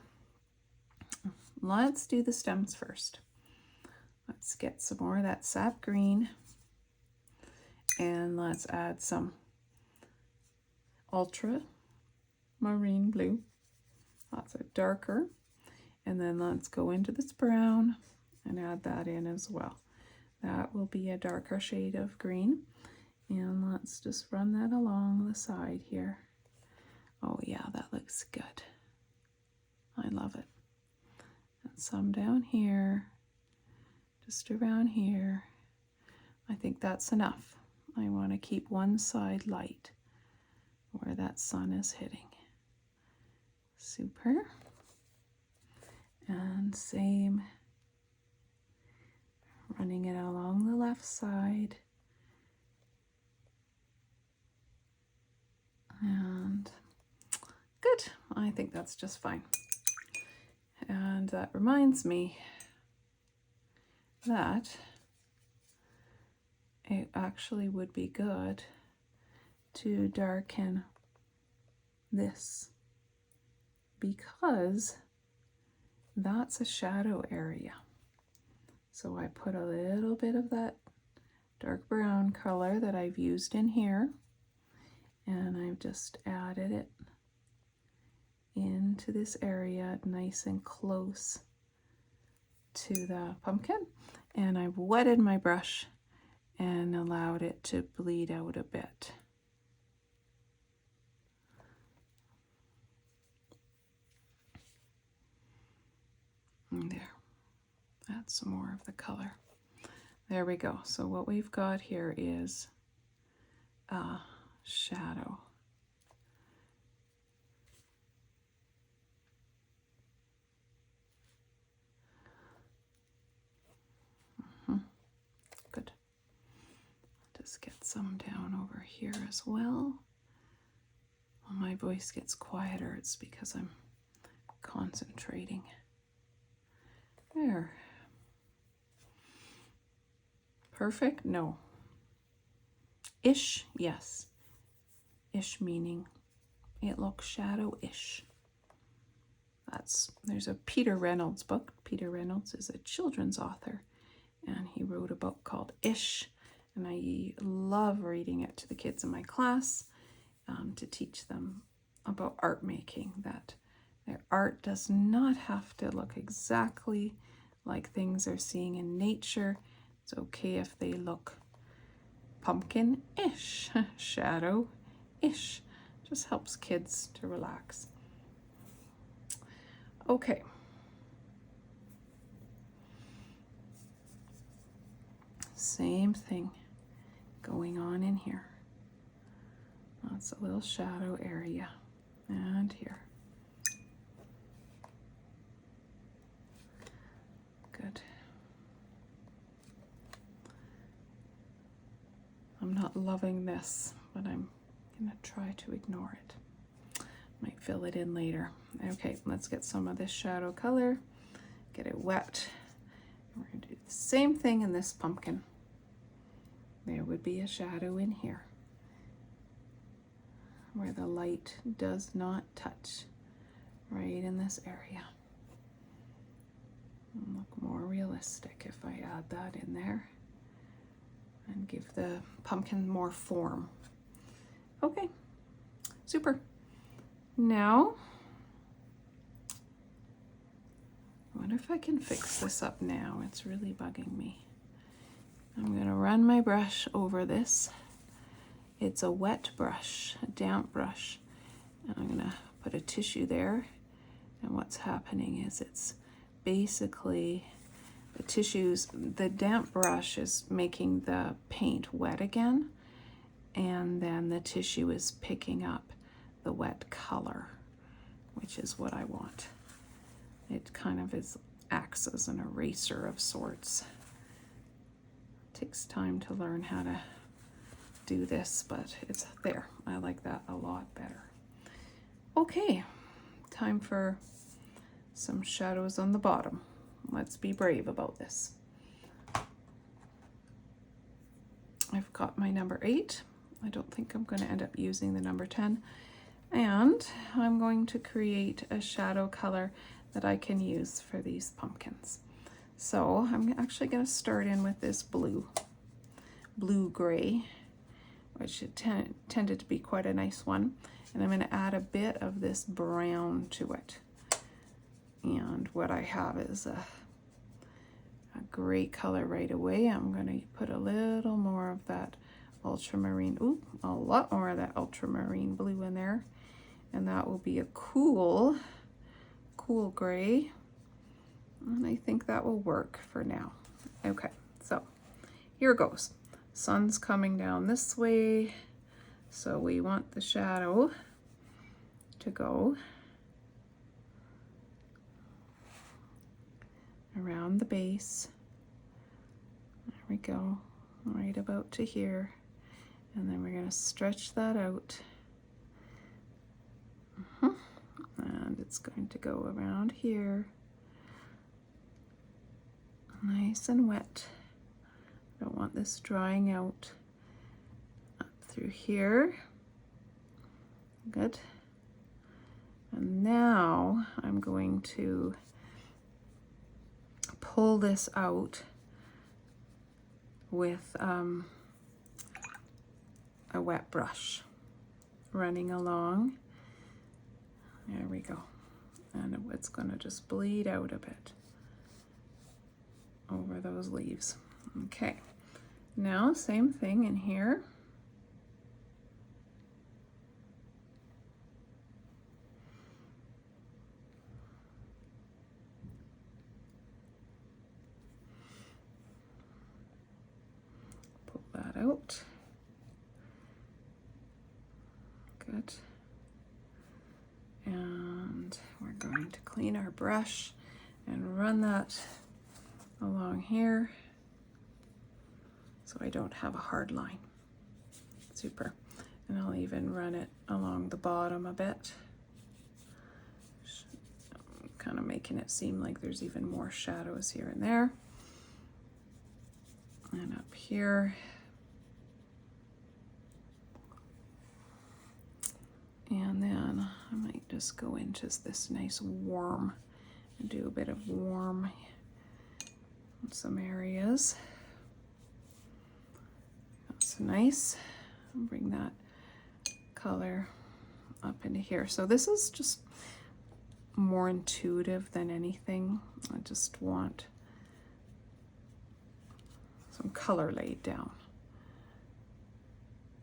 Speaker 1: let's do the stems first. Let's get some more of that sap green and let's add some ultramarine blue. Lots of darker. And then let's go into this brown and add that in as well. That will be a darker shade of green. And let's just run that along the side here. Oh yeah, that looks good. I love it. And some down here, just around here. I think that's enough. I want to keep one side light where that sun is hitting. Super. And same, running it along the left side. And good, I think that's just fine. And that reminds me that it actually would be good to darken this because that's a shadow area. So I put a little bit of that dark brown color that I've used in here, and I've just added it into this area nice and close to the pumpkin. And I've wetted my brush and allowed it to bleed out a bit. And there, add some more of the color. There we go. So what we've got here is a shadow. here as well. When my voice gets quieter, it's because I'm concentrating. There. Perfect? No. Ish? Yes. Ish meaning it looks shadow-ish. There's a Peter Reynolds book. Peter Reynolds is a children's author, and he wrote a book called Ish, and I love reading it to the kids in my class to teach them about art making, that their art does not have to look exactly like things they're seeing in nature. It's okay if they look pumpkin-ish, shadow-ish. Just helps kids to relax. Okay. Same thing going on in here. That's a little shadow area. And here. Good. I'm not loving this, but I'm going to try to ignore it. Might fill it in later. Okay, let's get some of this shadow color, get it wet. We're going to do the same thing in this pumpkin. There would be a shadow in here where the light does not touch, right in this area. It'll look more realistic if I add that in there and give the pumpkin more form. Okay, super. Now, I wonder if I can fix this up now. It's really bugging me. I'm going to run my brush over this. It's a wet brush, a damp brush. And I'm going to put a tissue there. And what's happening is it's basically the damp brush is making the paint wet again. And then the tissue is picking up the wet color, which is what I want. It kind of acts as an eraser of sorts. It takes time to learn how to do this, but it's there. I like that a lot better. Okay, time for some shadows on the bottom. Let's be brave about this. I've got my number 8. I don't think I'm going to end up using the number 10. And I'm going to create a shadow color that I can use for these pumpkins. So I'm actually going to start in with this blue-gray, which tended to be quite a nice one. And I'm going to add a bit of this brown to it. And what I have is a gray color right away. I'm going to put a little more of that ultramarine, a lot more of that ultramarine blue in there. And that will be a cool gray. And I think that will work for now. Okay, so here goes. Sun's coming down this way. So we want the shadow to go around the base. There we go, right about to here. And then we're going to stretch that out. And it's going to go around here. Nice and wet. I don't want this drying out. Up through here. Good. And now I'm going to pull this out with a wet brush, running along. There we go. And it's going to just bleed out a bit over those leaves. Okay, now same thing in here. Pull that out. Good. And we're going to clean our brush and run that along here so I don't have a hard line. Super. And I'll even run it along the bottom a bit. Kind of making it seem like there's even more shadows here and there. And up here. And then I might just go into this nice warm and do a bit of warm in some areas. That's nice. Bring that color up into here. So this is just more intuitive than anything. I just want some color laid down.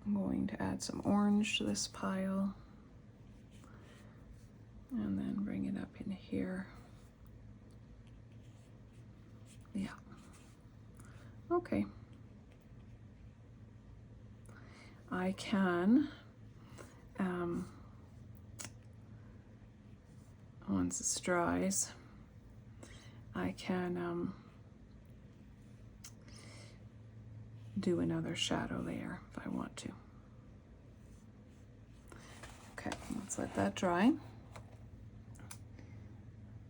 Speaker 1: I'm going to add some orange to this pile and then bring it up in here. Yeah. Okay. I can, once this dries, I can do another shadow layer if I want to. Okay, let's let that dry.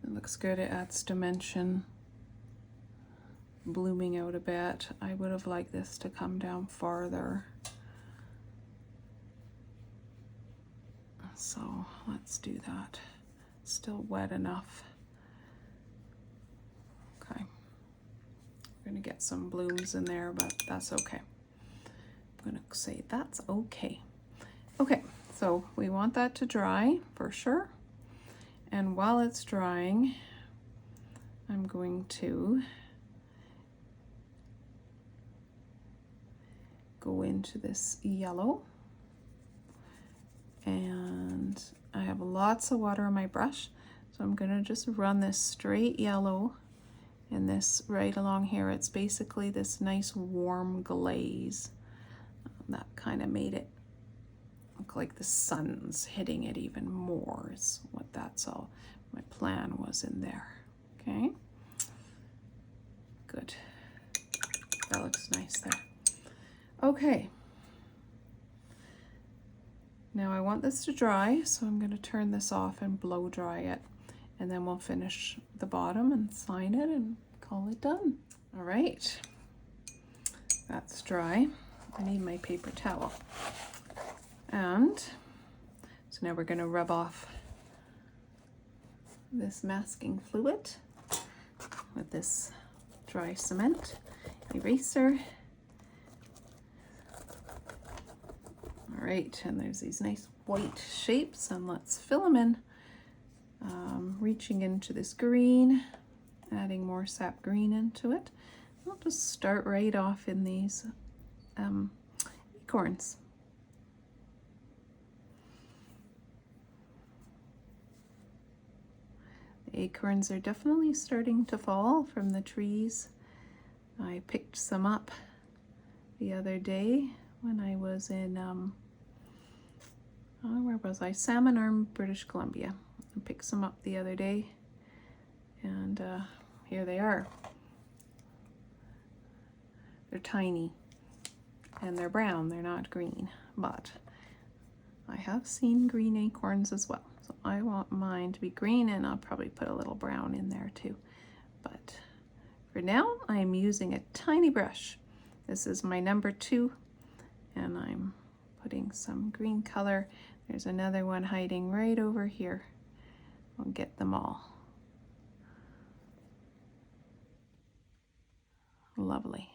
Speaker 1: It looks good, it adds dimension, blooming out a bit. I would have liked this to come down farther. So let's do that. Still wet enough. Okay. We're gonna get some blooms in there, but that's okay. I'm gonna say that's okay. Okay, so we want that to dry for sure. And while it's drying, I'm going to go into this yellow. And I have lots of water on my brush, so I'm gonna just run this straight yellow in this right along here. It's basically this nice warm glaze that kind of made it look like the sun's hitting it even more is what that's all my plan was in there. Okay, good, that looks nice there. Okay, now I want this to dry, so I'm going to turn this off and blow dry it, and then we'll finish the bottom and sign it and call it done. All right, that's dry. I need my paper towel. And so now we're going to rub off this masking fluid with this dry cement eraser. All right, and there's these nice white shapes, and let's fill them in. Reaching into this green, adding more sap green into it. I'll just start right off in these acorns. The acorns are definitely starting to fall from the trees. I picked some up the other day when I was in, where was I? Salmon Arm, British Columbia. I picked some up the other day, and here they are. They're tiny, and they're brown, they're not green, but I have seen green acorns as well. So I want mine to be green, and I'll probably put a little brown in there too. But for now, I'm using a tiny brush. This is my number 2, and I'm putting some green color. There's another one hiding right over here. I'll get them all. Lovely.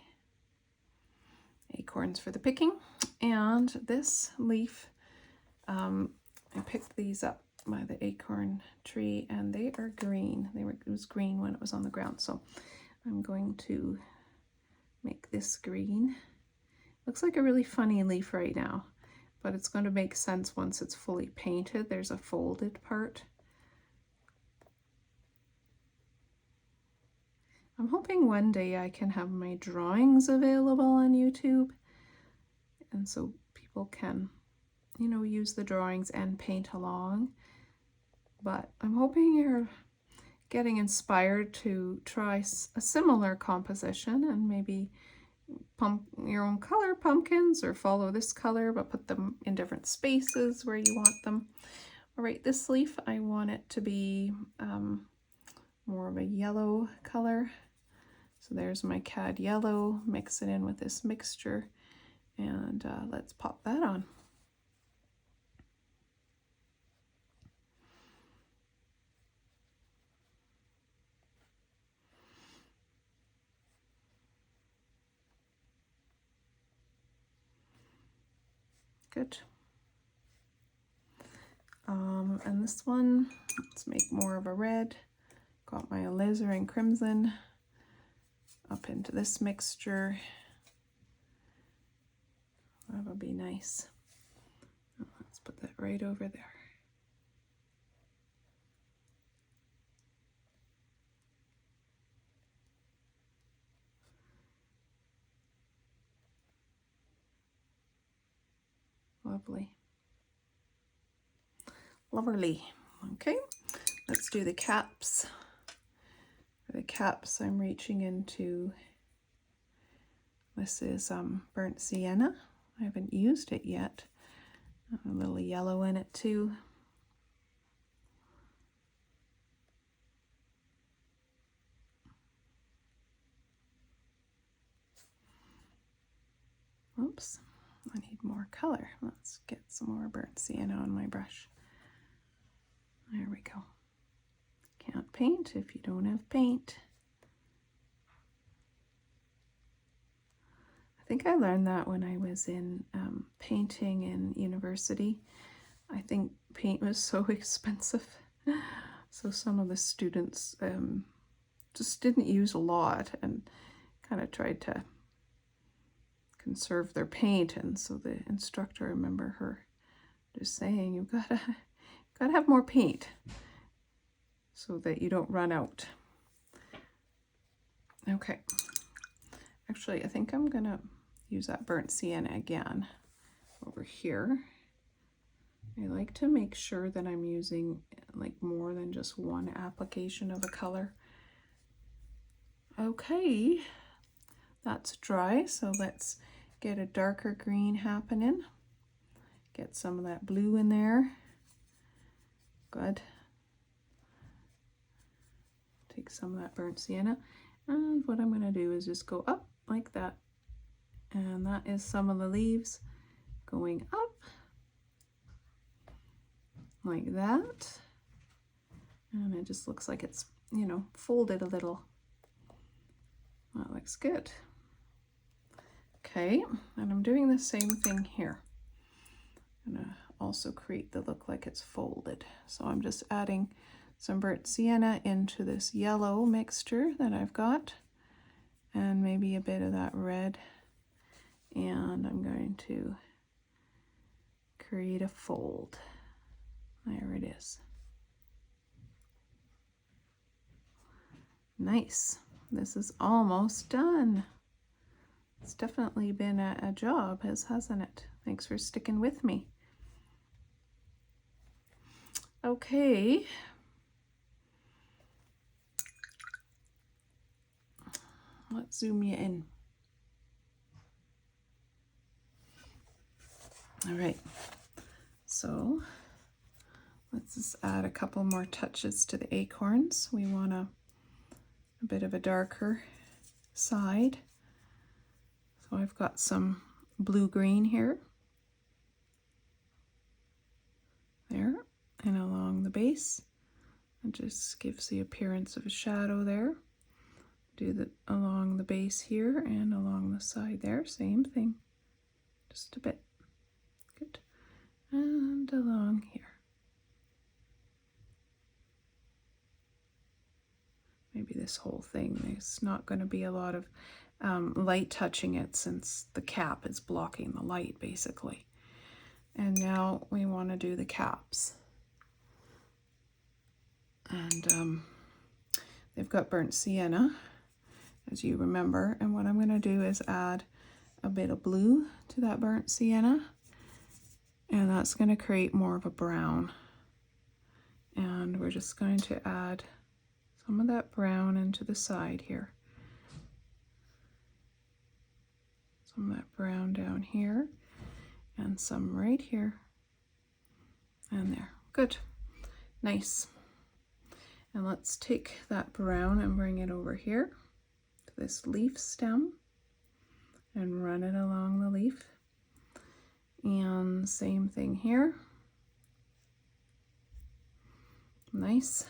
Speaker 1: Acorns for the picking. And this leaf, I picked these up by the acorn tree, and they are green. It was green when it was on the ground, so I'm going to make this green. Looks like a really funny leaf right now, but it's going to make sense once it's fully painted. There's a folded part. I'm hoping one day I can have my drawings available on YouTube, and so people can, you know, use the drawings and paint along. But I'm hoping you're getting inspired to try a similar composition and maybe your own color pumpkins, or follow this color but put them in different spaces where you want them. All right, this leaf, I want it to be more of a yellow color. So there's my Cad Yellow, mix it in with this mixture, and let's pop that on. Good. And this one, let's make more of a red. Got my Alizarin Crimson up into this mixture. That would be nice. Let's put that right over there. Lovely. Lovely. Okay, let's do the caps. For the caps, I'm reaching into, this is burnt sienna. I haven't used it yet. A little yellow in it too. Oops, I need more color. Let's get some more burnt sienna on my brush. There we go. Can't paint if you don't have paint. I think I learned that when I was in painting in university. I think paint was so expensive. So some of the students just didn't use a lot and kind of tried to conserve their paint. And so the instructor, I remember her just saying, you've gotta have more paint so that you don't run out. Okay, actually I think I'm gonna use that burnt sienna again over here. I like to make sure that I'm using like more than just one application of a color. Okay, that's dry, so let's get a darker green happening. Get some of that blue in there. Good. Take some of that burnt sienna, and what I'm going to do is just go up like that, and that is some of the leaves going up like that, and it just looks like it's, you know, folded a little. That looks good. Okay, and I'm doing the same thing here. I'm gonna also create the look like it's folded. So I'm just adding some burnt sienna into this yellow mixture that I've got, and maybe a bit of that red, and I'm going to create a fold. There it is. Nice. This is almost done. It's definitely been a job, hasn't it? Thanks for sticking with me. Okay. Let's zoom you in. All right. So let's just add a couple more touches to the acorns. We want a bit of a darker side. So I've got some blue-green here. There, and along the base. It just gives the appearance of a shadow there. Do that along the base here and along the side there, same thing. Just a bit. Good. And along here. Maybe this whole thing, there's not going to be a lot of light touching it since the cap is blocking the light basically. And now we want to do the caps. And they've got burnt sienna, as you remember. And what I'm going to do is add a bit of blue to that burnt sienna. And that's going to create more of a brown. And we're just going to add some of that brown into the side here. Some of that brown down here and some right here and there. Good. Nice. And let's take that brown and bring it over here to this leaf stem and run it along the leaf. And same thing here. Nice.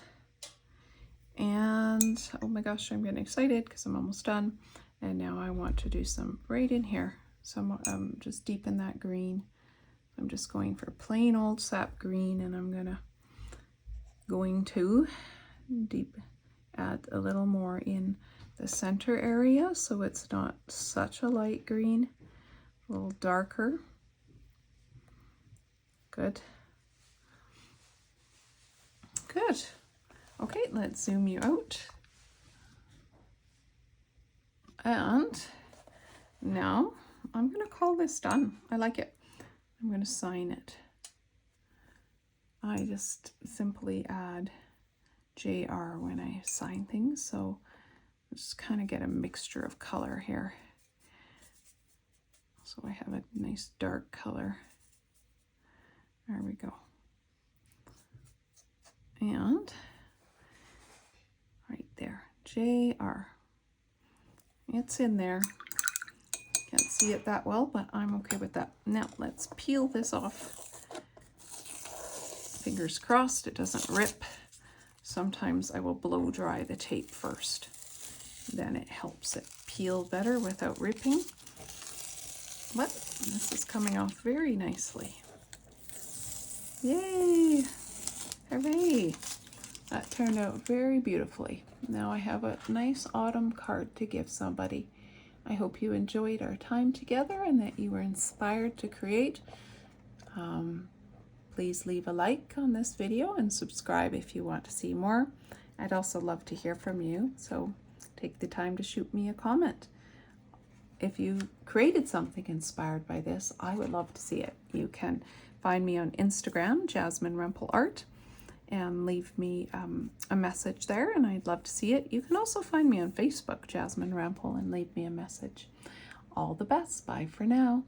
Speaker 1: And oh my gosh, I'm getting excited because I'm almost done. And now I want to do some right in here. Some just deepen that green. I'm just going for plain old sap green, and I'm going to add a little more in the center area so it's not such a light green, a little darker. Good. Good. Okay, let's zoom you out. And now I'm going to call this done. I like it. I'm going to sign it. I just simply add JR when I sign things, so just kind of get a mixture of color here. So I have a nice dark color. There we go. And right there, JR. It's in there. Can't see it that well, but I'm okay with that. Now let's peel this off. Fingers crossed it doesn't rip. Sometimes I will blow dry the tape first. Then it helps it peel better without ripping. But this is coming off very nicely. Yay! Hooray! That turned out very beautifully. Now I have a nice autumn card to give somebody. I hope you enjoyed our time together and that you were inspired to create. Please leave a like on this video and subscribe if you want to see more. I'd also love to hear from you, so take the time to shoot me a comment. If you created something inspired by this, I would love to see it. You can find me on Instagram, Jasmine Rempel Art, and leave me a message there, and I'd love to see it. You can also find me on Facebook, Jasmine Rempel, and leave me a message. All the best. Bye for now.